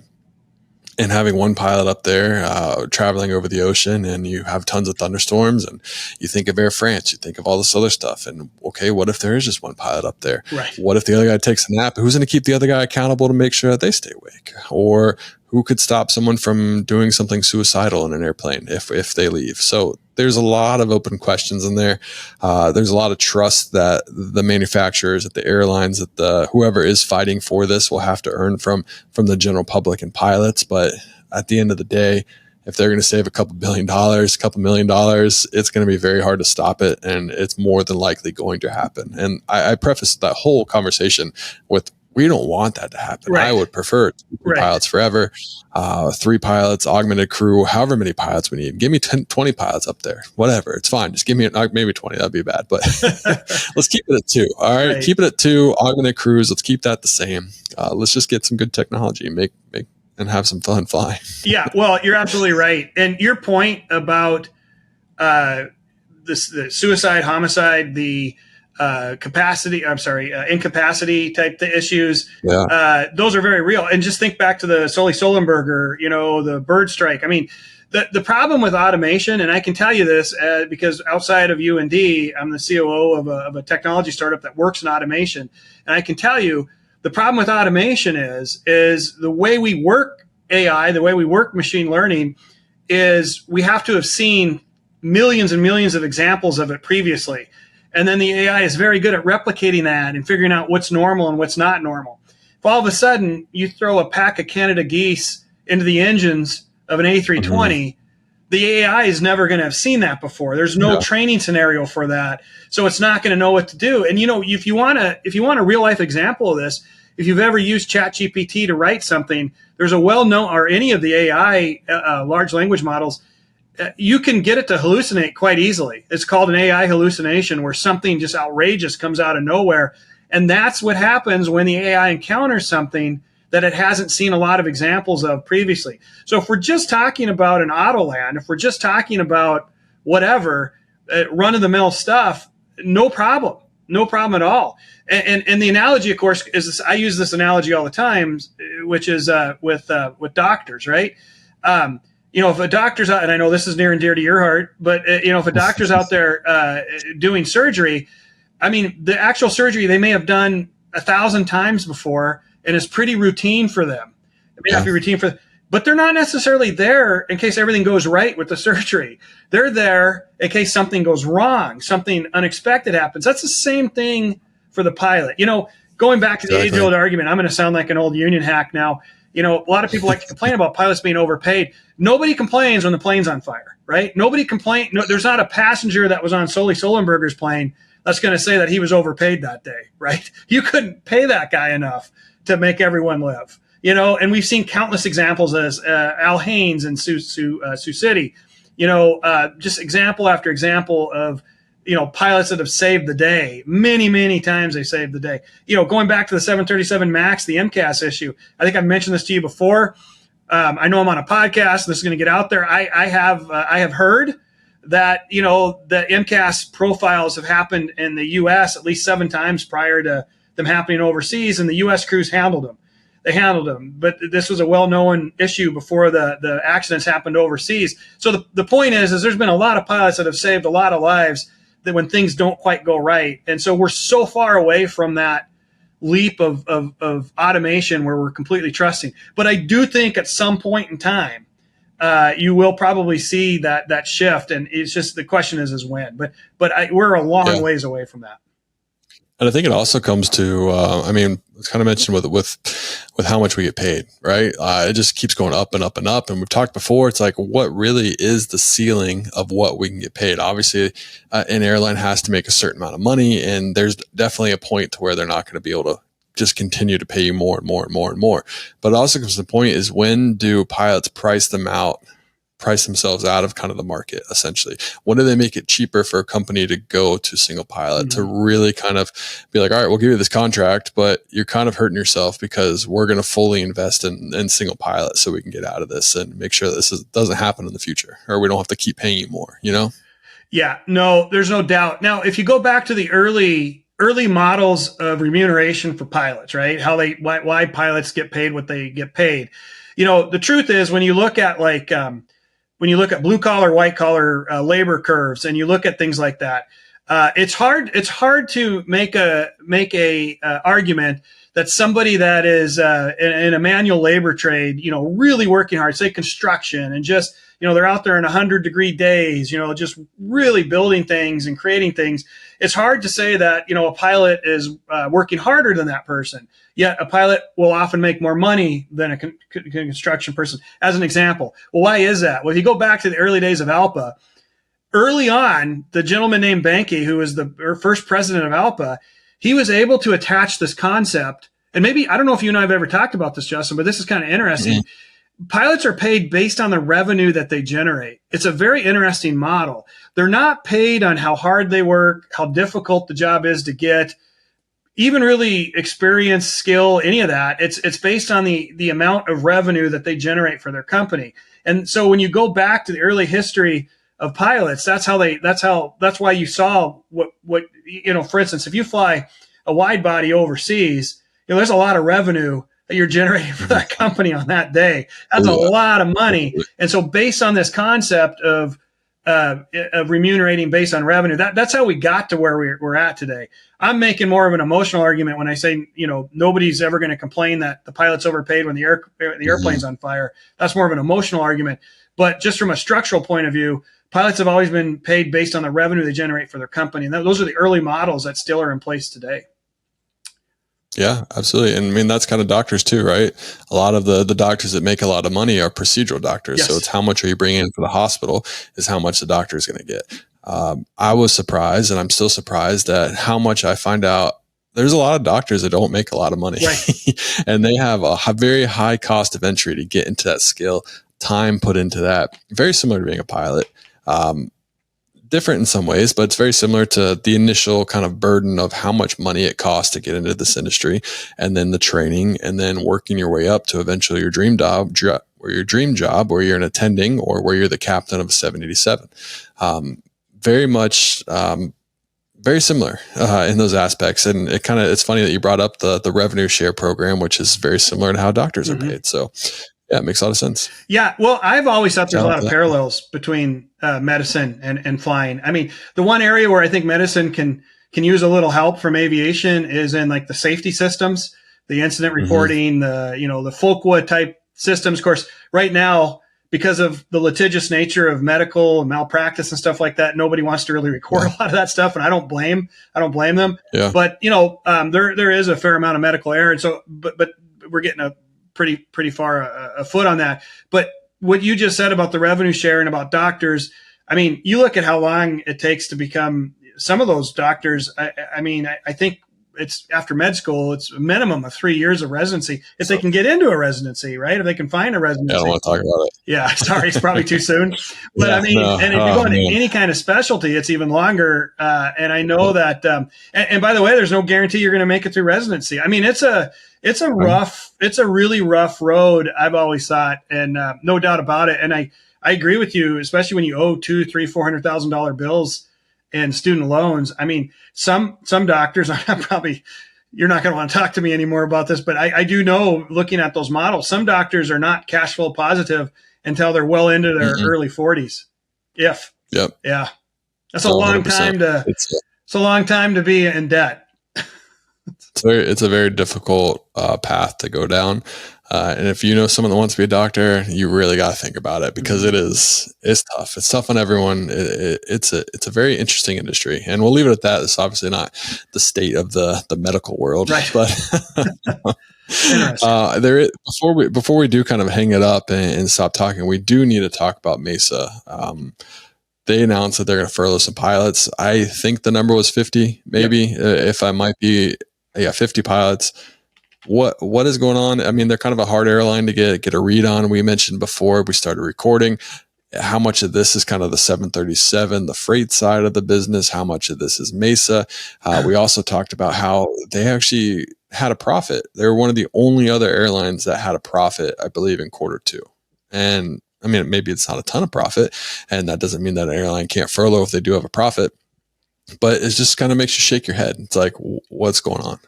and having one pilot up there traveling over the ocean, and you have tons of thunderstorms, and you think of Air France, you think of all this other stuff. And okay, what if there is just one pilot up there? Right. What if the other guy takes a nap? Who's going to keep the other guy accountable to make sure that they stay awake? Or who could stop someone from doing something suicidal in an airplane if they leave? So there's a lot of open questions in there. There's a lot of trust that the manufacturers, at the airlines, that whoever is fighting for this will have to earn from the general public and pilots. But at the end of the day, if they're going to save a couple $1 million, it's going to be very hard to stop it. And it's more than likely going to happen. And I prefaced that whole conversation with, we don't want that to happen. Right. I would prefer 2 pilots forever, 3 pilots, augmented crew, however many pilots we need. Give me 20 pilots up there, whatever. It's fine. Just give me maybe 20. That'd be bad, but let's keep it at 2. All right. Keep it at 2 augmented crews. Let's keep that the same. Let's just get some good technology and make and have some fun flying. Yeah. Well, you're absolutely right. And your point about the suicide, homicide, the incapacity type issues. Yeah. Those are very real. And just think back to the Sully-Sullenberger, the bird strike. I mean, the problem with automation, and I can tell you this because outside of UND, I'm the COO of a technology startup that works in automation. And I can tell you the problem with automation is the way we work AI, the way we work machine learning is we have to have seen millions and millions of examples of it previously. And then the AI is very good at replicating that and figuring out what's normal and what's not normal. If all of a sudden you throw a pack of Canada geese into the engines of an A320, the AI is never going to have seen that before. There's no training scenario for that. So it's not going to know what to do. And, if you want a real life example of this, if you've ever used ChatGPT to write something, there's a well-known, or any of the AI large language models, you can get it to hallucinate quite easily. It's called an AI hallucination, where something just outrageous comes out of nowhere. And that's what happens when the AI encounters something that it hasn't seen a lot of examples of previously. So if we're just talking about an Autoland, if we're just talking about whatever, run-of-the-mill stuff, no problem at all. And the analogy, of course, is this, I use this analogy all the time, which is with doctors, right? If a doctor's out, and I know this is near and dear to your heart, but if a doctor's out there doing surgery, I mean, the actual surgery they may have done 1,000 times before, and it's pretty routine for them. It may not be routine for them, but they're not necessarily there in case everything goes right with the surgery. They're there in case something goes wrong, something unexpected happens. That's the same thing for the pilot. Going back to the age-old argument, I'm going to sound like an old union hack now. A lot of people like to complain about pilots being overpaid. Nobody complains when the plane's on fire, right? Nobody complains. No, there's not a passenger that was on Sully-Sullenberger's plane that's going to say that he was overpaid that day, right? You couldn't pay that guy enough to make everyone live, and we've seen countless examples as Al Haynes and Sioux City, just example after example of, pilots that have saved the day. Many, many times they saved the day. Going back to the 737 MAX, the MCAS issue, I think I've mentioned this to you before. I know I'm on a podcast. This is going to get out there. I have heard that, the MCAS profiles have happened in the U.S. at least 7 times prior to them happening overseas, and the U.S. crews handled them. They handled them, but this was a well-known issue before the accidents happened overseas. So the point is there's been a lot of pilots that have saved a lot of lives that when things don't quite go right. And so we're so far away from that leap of automation where we're completely trusting. But I do think at some point in time, you will probably see that shift, and it's just the question is when. But we're a long ways away from that. And I think it also comes to, it's kind of mentioned with how much we get paid, right? It just keeps going up and up and up. And we've talked before, it's like, what really is the ceiling of what we can get paid? Obviously, an airline has to make a certain amount of money, and there's definitely a point to where they're not going to be able to just continue to pay you more and more and more and more. But it also comes to the point is, when do pilots price themselves out of kind of the market, essentially? When do they make it cheaper for a company to go to single pilot, to really kind of be like, all right, we'll give you this contract, but you're kind of hurting yourself because we're going to fully invest in single pilot so we can get out of this and make sure that this doesn't happen in the future, or we don't have to keep paying you more, you know? Yeah, no, there's no doubt. Now, if you go back to the early models of remuneration for pilots, right? Why pilots get paid what they get paid. The truth is, when you look at when you look at blue collar, white collar labor curves, and you look at things like that, it's hard to make a argument that somebody that is in a manual labor trade, really working hard, say construction, and just they're out there in 100-degree days, just really building things and creating things. It's hard to say that a pilot is working harder than that person. Yet a pilot will often make more money than a construction person, as an example. Well, why is that? Well, if you go back to the early days of ALPA, early on, the gentleman named Benke, who was the first president of ALPA, he was able to attach this concept. And maybe, I don't know if you and I have ever talked about this, Justin, but this is kind of interesting. Mm-hmm. Pilots are paid based on the revenue that they generate. It's a very interesting model. They're not paid on how hard they work, how difficult the job is to get, even really experience, skill, any of that. It's based on the amount of revenue that they generate for their company. And so when you go back to the early history of pilots, that's why you saw what for instance, if you fly a wide body overseas, there's a lot of revenue that you're generating for that company on that day. That's a lot of money. And so based on this concept of remunerating based on revenue, that's how we got to where we're at today. I'm making more of an emotional argument when I say, nobody's ever going to complain that the pilot's overpaid when the airplane's on fire. That's more of an emotional argument. But just from a structural point of view, pilots have always been paid based on the revenue they generate for their company. And those are the early models that still are in place today. Yeah, absolutely. And that's kind of doctors too, right? A lot of the doctors that make a lot of money are procedural doctors. Yes. So it's how much are you bringing in for the hospital is how much the doctor is going to get. I was surprised, and I'm still surprised at how much I find out. There's a lot of doctors that don't make a lot of money, right. And they have a very high cost of entry to get into that skill, time put into that. Very similar to being a pilot. Different in some ways, but it's very similar to the initial kind of burden of how much money it costs to get into this industry, and then the training, and then working your way up to eventually your dream job, where you're an attending, or where you're the captain of a 787. Very much, very similar in those aspects. And it's funny that you brought up the revenue share program, which is very similar to how doctors are paid. So yeah, it makes a lot of sense. Yeah. Well, I've always thought there's a lot of parallels between medicine and flying. I mean, the one area where I think medicine can use a little help from aviation is in like the safety systems, the incident reporting, the Folkwa type systems. Of course, right now, because of the litigious nature of medical and malpractice and stuff like that, nobody wants to really record a lot of that stuff. And I don't blame them. Yeah. But, there is a fair amount of medical error. And so, but we're getting a pretty far afoot on that. But what you just said about the revenue share and about doctors, I mean, you look at how long it takes to become some of those doctors. I think it's after med school, it's a minimum of 3 years of residency. If they can get into a residency, right? If they can find a residency. I don't want to talk about it. Yeah. Sorry. It's probably too soon. But and if you go into any kind of specialty, it's even longer. And I know that, and by the way, there's no guarantee you're going to make it through residency. I mean, it's a really rough road, I've always thought, and no doubt about it. And I agree with you, especially when you owe $200,000-$400,000 bills and student loans. I mean, some doctors, you're not going to want to talk to me anymore about this, but I do know, looking at those models, some doctors are not cash flow positive until they're well into their early 40s. Yeah. That's a long time to be in debt. It's a very difficult path to go down. And if you know someone that wants to be a doctor, you really got to think about it, because it's tough. It's tough on everyone. It's a very interesting industry, and we'll leave it at that. It's obviously not the state of the medical world, Right. but before we do kind of hang it up and stop talking, we do need to talk about Mesa. They announced that they're going to furlough some pilots. I think the number was 50, maybe, if I might be, 50 pilots. What is going on? I mean, they're kind of a hard airline to get a read on. We mentioned before we started recording how much of this is kind of the 737, the freight side of the business, how much of this is Mesa. We also talked about how they actually had a profit. They were one of the only other airlines that had a profit, I believe, in quarter 2. And I mean, maybe it's not a ton of profit, and that doesn't mean that an airline can't furlough if they do have a profit, but it just kind of makes you shake your head. It's like, what's going on?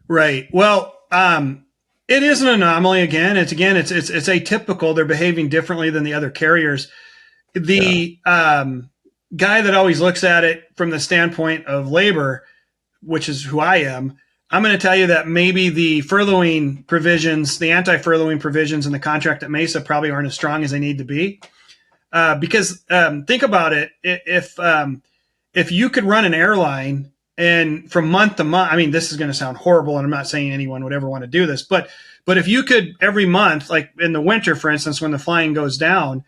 Right. Well, it is an anomaly. It's atypical. They're behaving differently than the other carriers. The guy that always looks at it from the standpoint of labor, which is who I am, I'm going to tell you that maybe the furloughing provisions, the anti-furloughing provisions in the contract at Mesa probably aren't as strong as they need to be. Because think about it. If you could run an airline and from month to month, I mean, this is going to sound horrible, and I'm not saying anyone would ever want to do this, but if you could every month, like in the winter, for instance, when the flying goes down,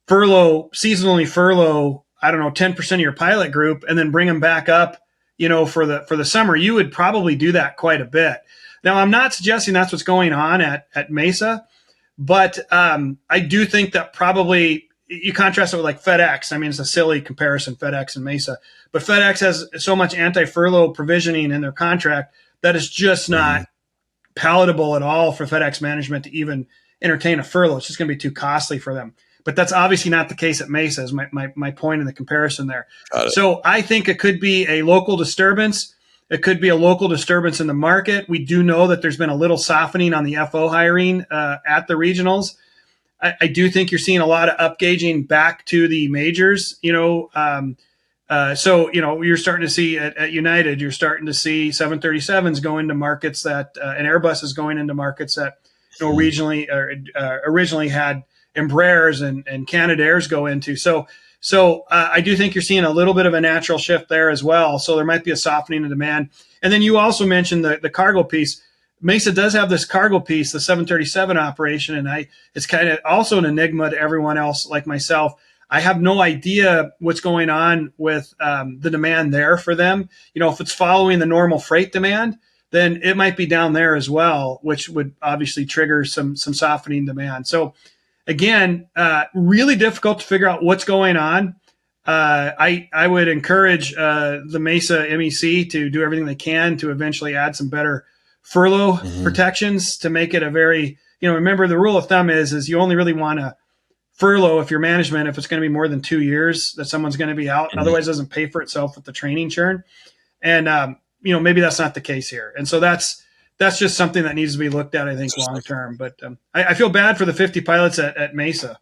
seasonally furlough, I don't know, 10% of your pilot group, and then bring them back up, for the summer, you would probably do that quite a bit. Now, I'm not suggesting that's what's going on at Mesa, but I do think that probably you contrast it with like FedEx. I mean, it's a silly comparison, FedEx and Mesa, but FedEx has so much anti-furlough provisioning in their contract that it's just not palatable at all for FedEx management to even entertain a furlough. It's just going to be too costly for them. But that's obviously not the case at Mesa, is my point in the comparison there. So I think it could be a local disturbance. It could be a local disturbance in the market. We do know that there's been a little softening on the FO hiring at the regionals. I do think you're seeing a lot of upgauging back to the majors, So, you're starting to see at United, you're starting to see 737s go into markets that, and Airbus is going into markets that, regionally originally had Embraers and Canadairs go into. So I do think you're seeing a little bit of a natural shift there as well. So there might be a softening of demand. And then you also mentioned the cargo piece. Mesa does have this cargo piece, the 737 operation, and it's kind of also an enigma to everyone else like myself. I have no idea what's going on with the demand there for them. If it's following the normal freight demand, then it might be down there as well, which would obviously trigger some softening demand. So again, really difficult to figure out what's going on. I would encourage the Mesa MEC to do everything they can to eventually add some better furlough protections to make it a very, remember the rule of thumb is you only really want to furlough if your management, if it's going to be more than 2 years that someone's going to be out, otherwise it doesn't pay for itself with the training churn. And, maybe that's not the case here. And so that's just something that needs to be looked at, I think, long term. But I feel bad for the 50 pilots at Mesa.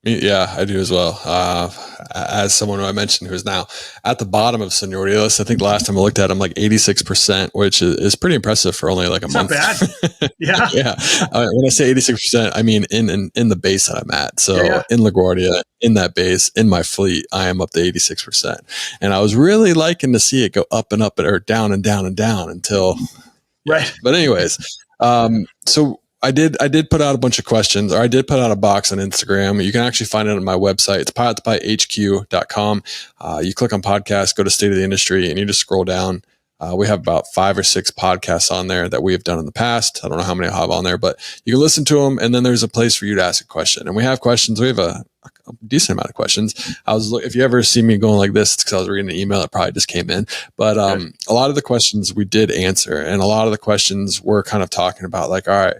Yeah, I do as well. As someone who I mentioned who's now at the bottom of seniority list, I think last time I looked at him, like 86%, which is pretty impressive for only like a month. Not bad. Yeah. Yeah. When I say 86%, I mean in the base that I'm at. So in LaGuardia, in that base, in my fleet, I am up to 86%. And I was really liking to see it go up and up or down and down and down until. Right. But anyways, so I did put out a bunch of questions, or I did put out a box on Instagram. You can actually find it on my website. It's pilottopilothq.com. You click on podcast, go to State of the Industry, and you just scroll down. We have about 5 or 6 podcasts on there that we have done in the past. I don't know how many I have on there, but you can listen to them, and then there's a place for you to ask a question. And we have questions. We have a decent amount of questions. If you ever see me going like this, it's because I was reading an email that probably just came in. But a lot of the questions we did answer, and a lot of the questions we're kind of talking about, like, all right,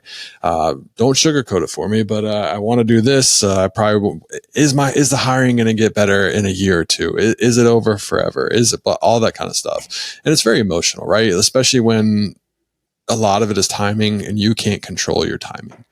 don't sugarcoat it for me, but I want to do this. I probably is the hiring going to get better in a year or two? Is it over forever? Is it all that kind of stuff? And it's very emotional, right? Especially when a lot of it is timing, and you can't control your timing.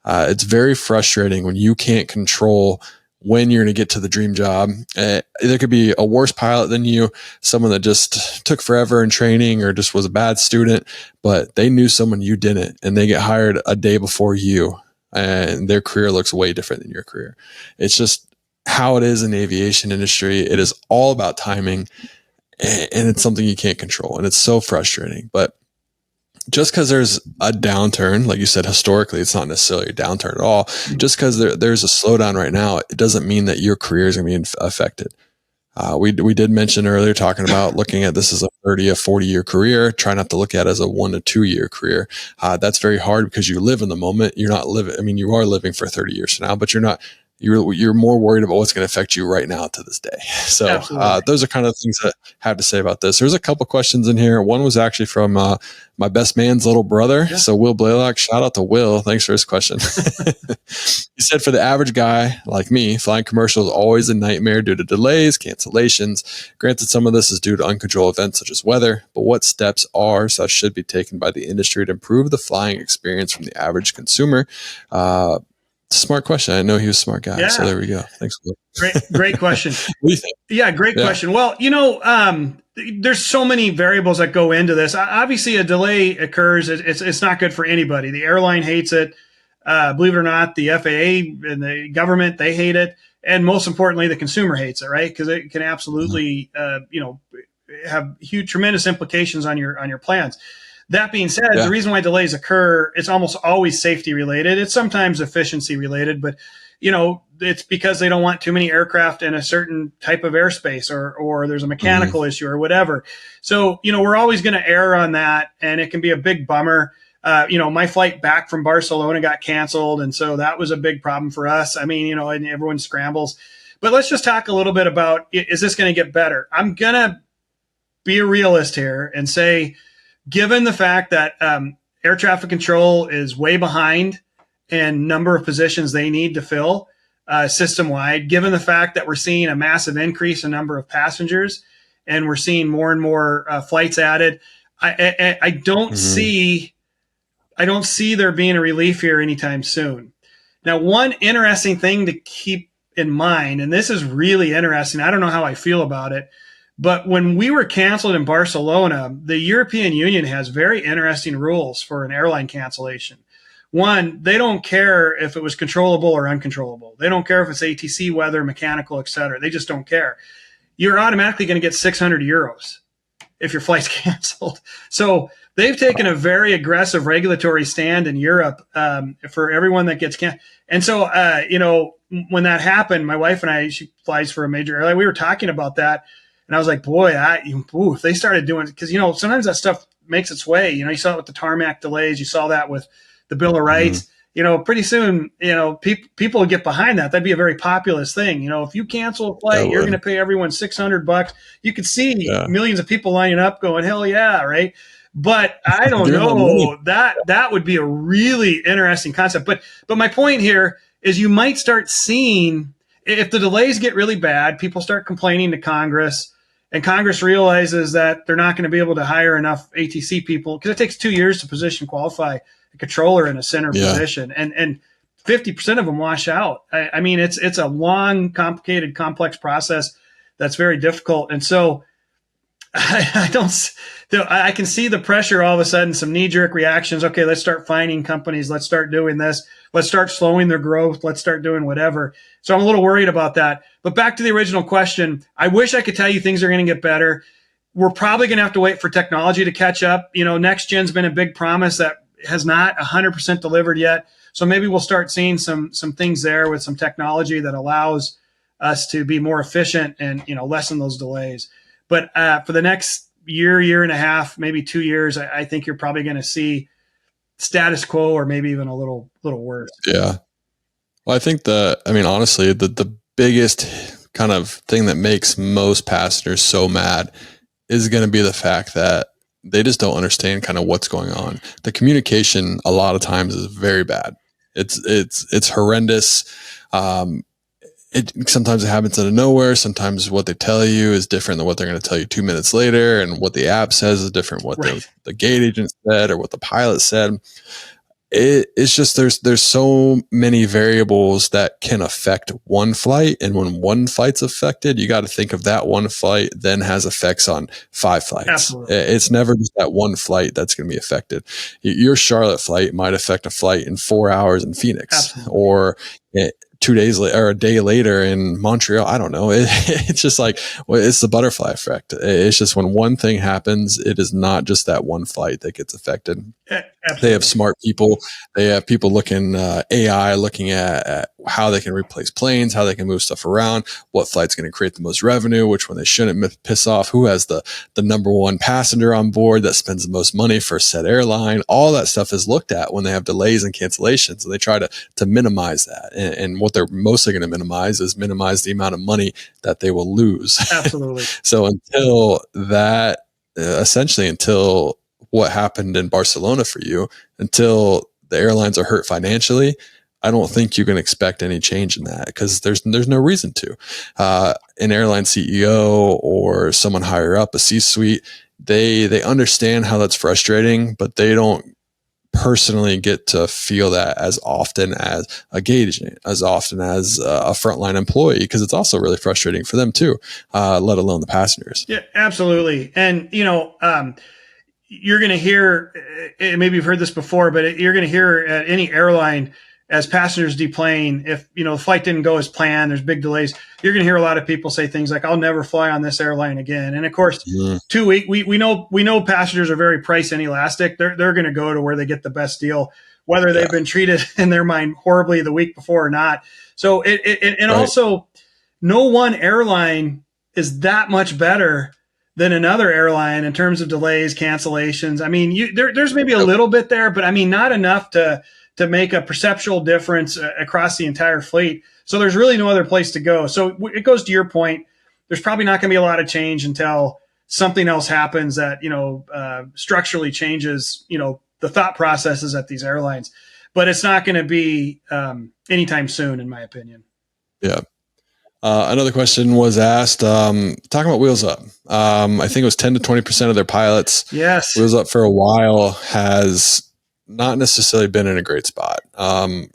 It's very frustrating when you can't control when you're going to get to the dream job. There could be a worse pilot than you, someone that just took forever in training or just was a bad student, but they knew someone you didn't, and they get hired a day before you, and their career looks way different than your career. It's just how it is in the aviation industry. It is all about timing, and it's something you can't control, and it's so frustrating. But just because there's a downturn, like you said, historically, it's not necessarily a downturn at all. Just because there's a slowdown right now, it doesn't mean that your career is going to be affected. We did mention earlier, talking about looking at this as a 30, a 40-year career. Try not to look at it as a 1 to 2 year career. That's very hard because you live in the moment. You're not living. I mean, you are living for 30 years from now, but you're not. You're more worried about what's going to affect you right now to this day. So those are kind of things that I have to say about this. There's a couple questions in here. One was actually from my best man's little brother. Yeah. So Will Blaylock, shout out to Will. Thanks for his question. He said, for the average guy like me, flying commercial is always a nightmare due to delays, cancellations. Granted, some of this is due to uncontrolled events such as weather, but what steps should be taken by the industry to improve the flying experience from the average consumer? Smart question. I know he was a smart guy. Yeah. So there we go. Thanks. Great question. What do you think? Yeah, great question. Well, there's so many variables that go into this. Obviously, a delay occurs. It's not good for anybody. The airline hates it. Believe it or not, the FAA and the government, they hate it. And most importantly, the consumer hates it, right? Because it can absolutely, have huge, tremendous implications on your plans. That being said, the reason why delays occur, it's almost always safety related. It's sometimes efficiency related, but it's because they don't want too many aircraft in a certain type of airspace, or there's a mechanical issue or whatever. So, we're always going to err on that, and it can be a big bummer. My flight back from Barcelona got canceled, and so that was a big problem for us. I mean, and everyone scrambles. But let's just talk a little bit about, is this going to get better? I'm going to be a realist here and say, given the fact that air traffic control is way behind in number of positions they need to fill system-wide, given the fact that we're seeing a massive increase in number of passengers and we're seeing more and more flights added, I don't see there being a relief here anytime soon. Now, one interesting thing to keep in mind, and this is really interesting, I don't know how I feel about it, but when we were canceled in Barcelona, the European Union has very interesting rules for an airline cancellation. One, they don't care if it was controllable or uncontrollable. They don't care if it's ATC, weather, mechanical, et cetera. They just don't care. You're automatically going to get 600 euros if your flight's canceled. So they've taken a very aggressive regulatory stand in Europe for everyone that gets canceled. And so, when that happened, my wife and I, she flies for a major airline, we were talking about that. And I was like, boy, if they started doing it, because, sometimes that stuff makes its way. You saw it with the tarmac delays. You saw that with the Bill of Rights. Pretty soon, people would get behind that. That'd be a very populist thing. If you cancel a flight, you're going to pay everyone $600. You could see millions of people lining up going, hell yeah, right? But I don't know. That would be a really interesting concept. But my point here is you might start seeing, if the delays get really bad, people start complaining to Congress. And Congress realizes that they're not going to be able to hire enough ATC people, because it takes 2 years to position qualify a controller in a center position, and 50% of them wash out. I mean, it's a long, complicated, complex process that's very difficult. And so I can see the pressure all of a sudden, some knee-jerk reactions. Okay, let's start fining companies. Let's start doing this. Let's start slowing their growth. Let's start doing whatever. So I'm a little worried about that. But back to the original question, I wish I could tell you things are going to get better. We're probably going to have to wait for technology to catch up. Next gen's been a big promise that has not 100% delivered yet. So maybe we'll start seeing some things there with some technology that allows us to be more efficient and, lessen those delays. But for the next year and a half, maybe 2 years, I think you're probably going to see status quo, or maybe even a little worse. Yeah. Well, I think honestly, the biggest kind of thing that makes most passengers so mad is going to be the fact that they just don't understand kind of what's going on. The communication a lot of times is very bad. It's horrendous. Sometimes it happens out of nowhere. Sometimes what they tell you is different than what they're going to tell you 2 minutes later, and what the app says is different. What the gate agent said or what the pilot said. It's just there's so many variables that can affect one flight, and when one flight's affected, you got to think of that one flight then has effects on 5 flights. Absolutely. It's never just that one flight that's going to be affected. Your Charlotte flight might affect a flight in 4 hours in Phoenix. Absolutely. Or 2 days later or a day later in Montreal. I don't know. It's just like, well, it's the butterfly effect. It's just when one thing happens, it is not just that one flight that gets affected. Absolutely. They have smart people. They have people looking AI, looking at how they can replace planes, how they can move stuff around, what flight's going to create the most revenue, which one they shouldn't piss off, who has the number one passenger on board that spends the most money for said airline. All that stuff is looked at when they have delays and cancellations, and they try to minimize that. And what they're mostly going to minimize the amount of money that they will lose. Absolutely. So until that, essentially until what happened in Barcelona for you, until the airlines are hurt financially, I don't think you can expect any change in that, because there's no reason to. An airline CEO or someone higher up, a C-suite, they understand how that's frustrating, but they don't personally get to feel that as often as a gate agent, as often as a frontline employee, because it's also really frustrating for them too, let alone the passengers. Yeah, absolutely. And, you're going to hear, maybe you've heard this before, but you're going to hear at any airline, as passengers deplane, if, the flight didn't go as planned, there's big delays, you're going to hear a lot of people say things like, I'll never fly on this airline again. And of course, 2 weeks, we know passengers are very price inelastic. They're going to go to where they get the best deal, whether they've been treated in their mind horribly the week before or not. So also, no one airline is that much better than another airline in terms of delays, cancellations. I mean, there's maybe a little bit there, but I mean, not enough to make a perceptual difference across the entire fleet. So there's really no other place to go. So it goes to your point. There's probably not going to be a lot of change until something else happens that, structurally changes, the thought processes at these airlines. But it's not going to be anytime soon, in my opinion. Yeah. Another question was asked, talking about Wheels Up. I think it was 10 to 20% of their pilots. Yes. Wheels Up for a while has not necessarily been in a great spot.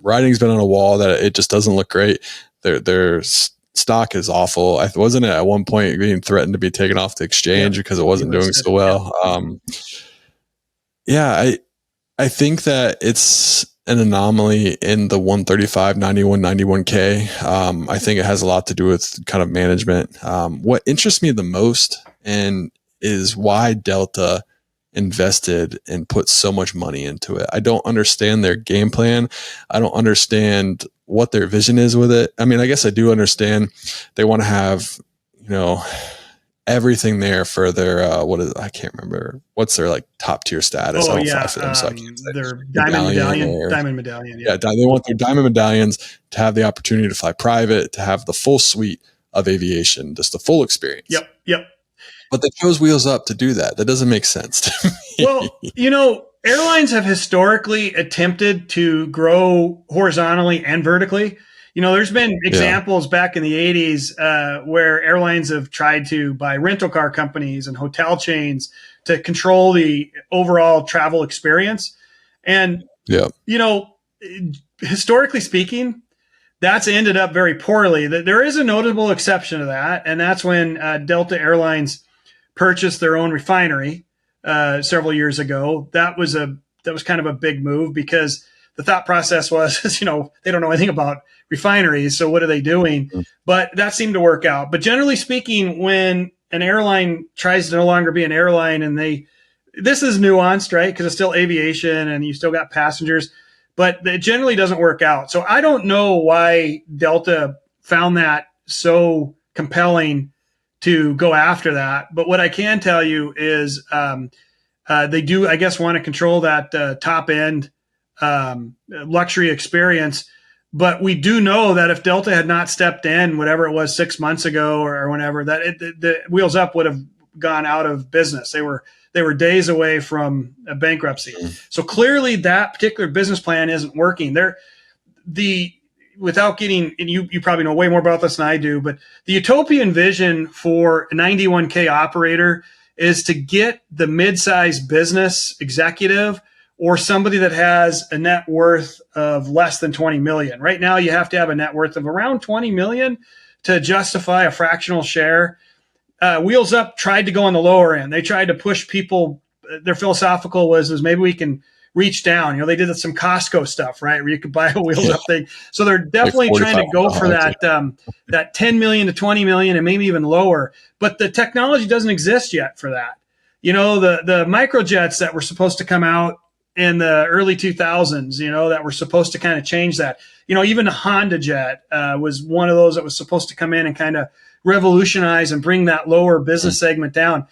Writing's been on a wall that it just doesn't look great. Their stock is awful. Wasn't it at one point being threatened to be taken off the exchange because it wasn't doing so well? I think that it's an anomaly in the 135, 91, 91K. I think it has a lot to do with kind of management. What interests me the most and is why Delta invested and put so much money into it. I don't understand their game plan. I don't understand what their vision is with it. I mean, I guess I do understand they want to have, everything there for their I can't remember what's their like top tier status. I don't fly for them, so I can't say. Their diamond medallion. Yeah, they want their diamond medallions to have the opportunity to fly private, to have the full suite of aviation, just the full experience. Yep. But they chose Wheels Up to do that. That doesn't make sense to me. Well, airlines have historically attempted to grow horizontally and vertically. There's been examples back in the 80s where airlines have tried to buy rental car companies and hotel chains to control the overall travel experience. And, historically speaking, that's ended up very poorly. There is a notable exception to that, and that's when Delta Airlines purchased their own refinery several years ago. That was kind of a big move, because the thought process was, they don't know anything about refineries, so what are they doing? Mm-hmm. But that seemed to work out. But generally speaking, when an airline tries to no longer be an airline, and this is nuanced, right? Because it's still aviation and you still got passengers, but it generally doesn't work out. So I don't know why Delta found that so compelling to go after that. But what I can tell you is they do, I guess, want to control that top end luxury experience. But we do know that if Delta had not stepped in, whatever it was 6 months ago or whenever, that the Wheels Up would have gone out of business. They were days away from a bankruptcy. So clearly that particular business plan isn't working. Without getting, and you probably know way more about this than I do, but the utopian vision for a 91K operator is to get the mid-sized business executive or somebody that has a net worth of less than 20 million. Right now, you have to have a net worth of around 20 million to justify a fractional share. Wheels Up tried to go on the lower end. They tried to push people. Their philosophical was maybe we can reach down. They did some Costco stuff, right, where you could buy a Wheels Up thing. So they're definitely like trying to go for that 10 million to 20 million and maybe even lower. But the technology doesn't exist yet for that. The microjets that were supposed to come out in the early 2000s, that were supposed to kind of change that. Even a Honda jet was one of those that was supposed to come in and kind of revolutionize and bring that lower business segment down.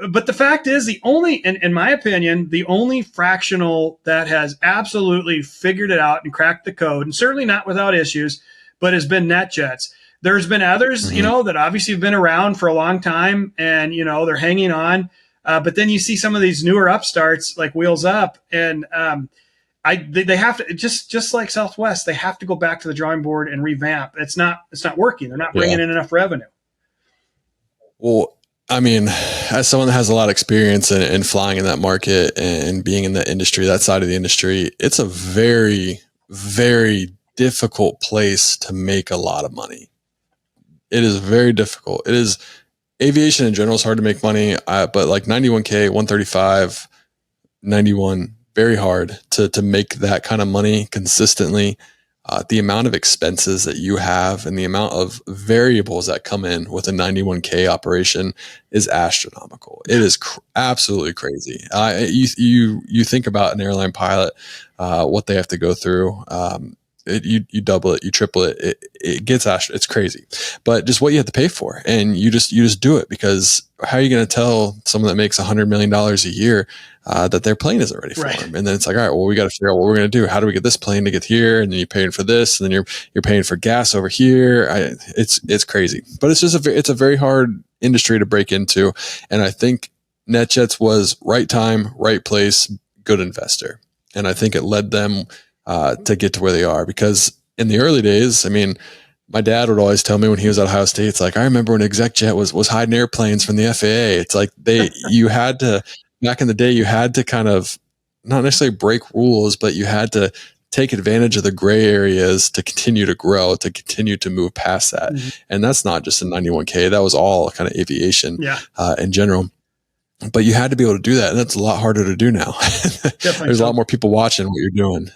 But the fact is, in my opinion, the only fractional that has absolutely figured it out and cracked the code, and certainly not without issues, but has been NetJets. There's been others, that obviously have been around for a long time and, they're hanging on. But then you see some of these newer upstarts like Wheels Up, and they have to, just like Southwest, they have to go back to the drawing board and revamp. It's not working. They're not bringing in enough revenue. Well, I mean, as someone that has a lot of experience in flying in that market and being in that industry, that side of the industry, it's a very, very difficult place to make a lot of money. It is very difficult. It is. Aviation in general is hard to make money, but like 91K, 135, 91, very hard to make that kind of money consistently. The amount of expenses that you have and the amount of variables that come in with a 91K operation is astronomical. It is absolutely crazy. You think about an airline pilot, what they have to go through. You double it, you triple it. It gets it's crazy, but just what you have to pay for, and you just do it, because how are you going to tell someone that makes $100 million a year that their plane isn't ready for them? And then it's like, all right, well, we got to figure out what we're going to do. How do we get this plane to get here? And then you're paying for this, and then you're paying for gas over here. It's crazy, but it's just it's a very hard industry to break into. And I think NetJets was right time, right place, good investor, and I think it led them to get to where they are. Because in the early days, I mean, my dad would always tell me when he was at Ohio State, it's like, I remember when ExecJet was hiding airplanes from the FAA. It's like you had to, back in the day, you had to kind of not necessarily break rules, but you had to take advantage of the gray areas to continue to grow, to continue to move past that. Mm-hmm. And that's not just a 91K. That was all kind of aviation in general. But you had to be able to do that, and that's a lot harder to do now. There's a lot more people watching what you're doing.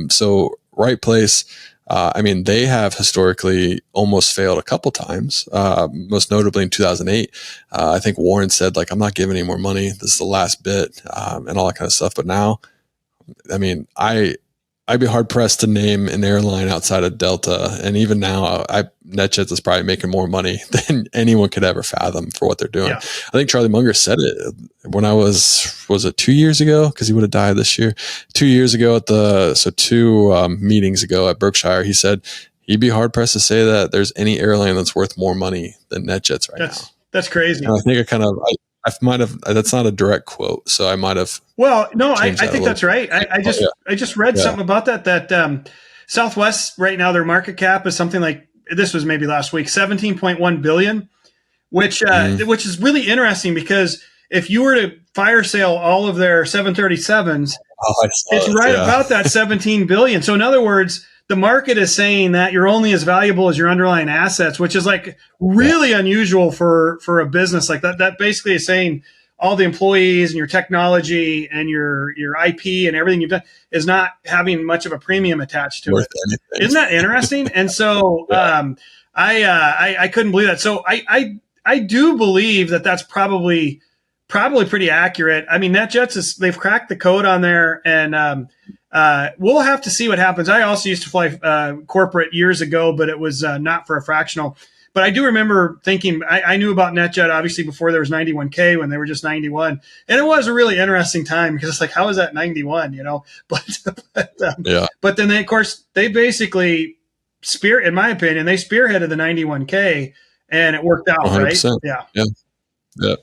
So right place. I mean, they have historically almost failed a couple times, most notably in 2008. I think Warren said, like, I'm not giving any more money. This is the last bit, and all that kind of stuff. But now, I mean, I'd be hard pressed to name an airline outside of Delta. And even now, NetJets is probably making more money than anyone could ever fathom for what they're doing. Yeah. I think Charlie Munger said it when I was it 2 years ago? Because he would have died this year. 2 years ago two meetings ago at Berkshire, he said he'd be hard pressed to say that there's any airline that's worth more money than NetJets now. That's crazy. And I think I might have, that's not a direct quote, so I might have. Well, no, I think that's right. I just read something about that Southwest right now, their market cap is something like, this was maybe last week, 17.1 billion, which is really interesting, because if you were to fire sale all of their 737s, it's about that 17 billion. So in other words, the market is saying that you're only as valuable as your underlying assets, which is like really unusual for a business like that. That basically is saying all the employees and your technology and your IP and everything you've done is not having much of a premium attached to it. Isn't that interesting? And so I couldn't believe that. So I do believe that that's probably pretty accurate. I mean, NetJets they've cracked the code on there, and we'll have to see what happens. I also used to fly corporate years ago, but it was not for a fractional. But I do remember thinking, I knew about NetJet obviously before there was 91K, when they were just 91. And it was a really interesting time, because it's like, how is that 91, But then of course, they basically in my opinion, they spearheaded the 91K, and it worked out, 100%. Right? Yeah.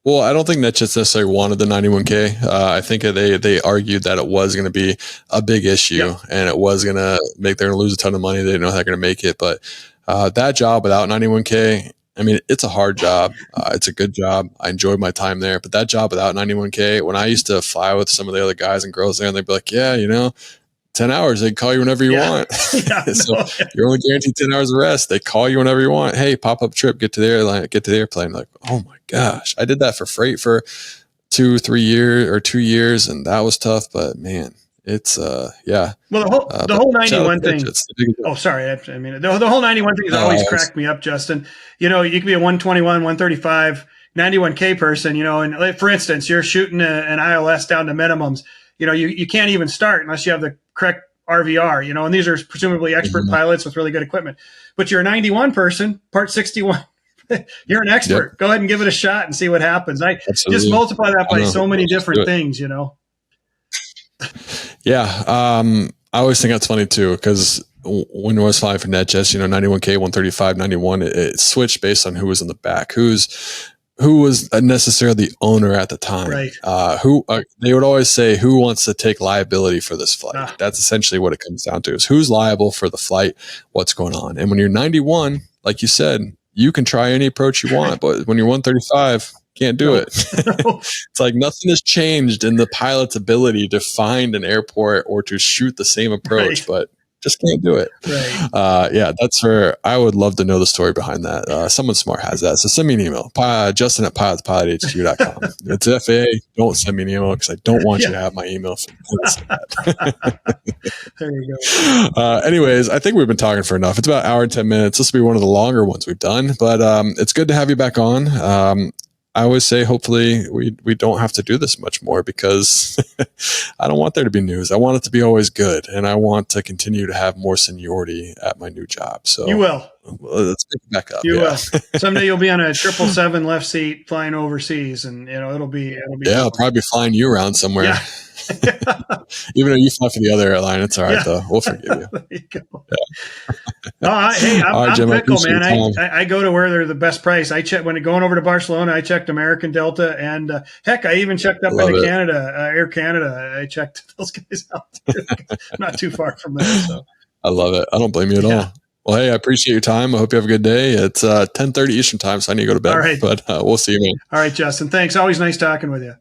Well, I don't think NetJets necessarily wanted the 91K. I think they argued that it was going to be a big issue, and it was going to they're going to lose a ton of money. They didn't know how they're going to make it. But that job without 91K, I mean, it's a hard job. It's a good job. I enjoyed my time there, but that job without 91K, when I used to fly with some of the other guys and girls there, and they'd be like, yeah, 10 hours, they call you whenever you want. So you're only guaranteed 10 hours of rest. They call you whenever you want. Hey, pop-up trip, get to the airline, get to the airplane. Like, oh my gosh. I did that for freight for 2 years, and that was tough, but man, it's yeah. Well, the whole 91 thing. Oh, sorry. I mean, the whole 91 thing has always cracked me up, Justin. You could be a 121, 135, 91K person, and for instance, you're shooting an ILS down to minimums. You can't even start unless you have the correct RVR, and these are presumably expert pilots with really good equipment. But you're a 91 person, part 61. You're an expert. Yep. Go ahead and give it a shot and see what happens. Just multiply that by so many different things, Yeah. I always think that's funny too, because when I was flying for NetJets, 91K, 135, 91, it switched based on who was in the back, who was necessarily the owner at the time. Right. They would always say, who wants to take liability for this flight? That's essentially what it comes down to, is who's liable for the flight, what's going on. And when you're 91, like you said, you can try any approach you want, but when you're 135, can't do it. It's like nothing has changed in the pilot's ability to find an airport or to shoot the same approach, but just can't do it. Right. That's where I would love to know the story behind that. Someone smart has that. So send me an email, justin@pilotspilot.hq.com. It's FAA. Don't send me an email because I don't want you to have my email. There you go. Anyways, I think we've been talking for enough. It's about an hour and 10 minutes. This will be one of the longer ones we've done, but it's good to have you back on. I always say, hopefully we don't have to do this much more, because I don't want there to be news. I want it to be always good, and I want to continue to have more seniority at my new job. So you will. Let's pick it back up. You will. Someday you'll be on a 777 left seat flying overseas, and it'll be. Yeah, I'll probably be flying you around somewhere. Yeah. Even though you fly for the other airline, it's all right though. We'll forgive you. There you go. I'm Jim, fickle, man. I go to where they're the best price. I check when going over to Barcelona. I checked American, Delta, and heck, I even checked up into Canada, Air Canada. I checked those guys out too. Not too far from there. So I love it. I don't blame you at all. Well, hey, I appreciate your time. I hope you have a good day. It's 10:30 Eastern time, so I need to go to bed. All right. But we'll see you, man. All right, Justin. Thanks. Always nice talking with you.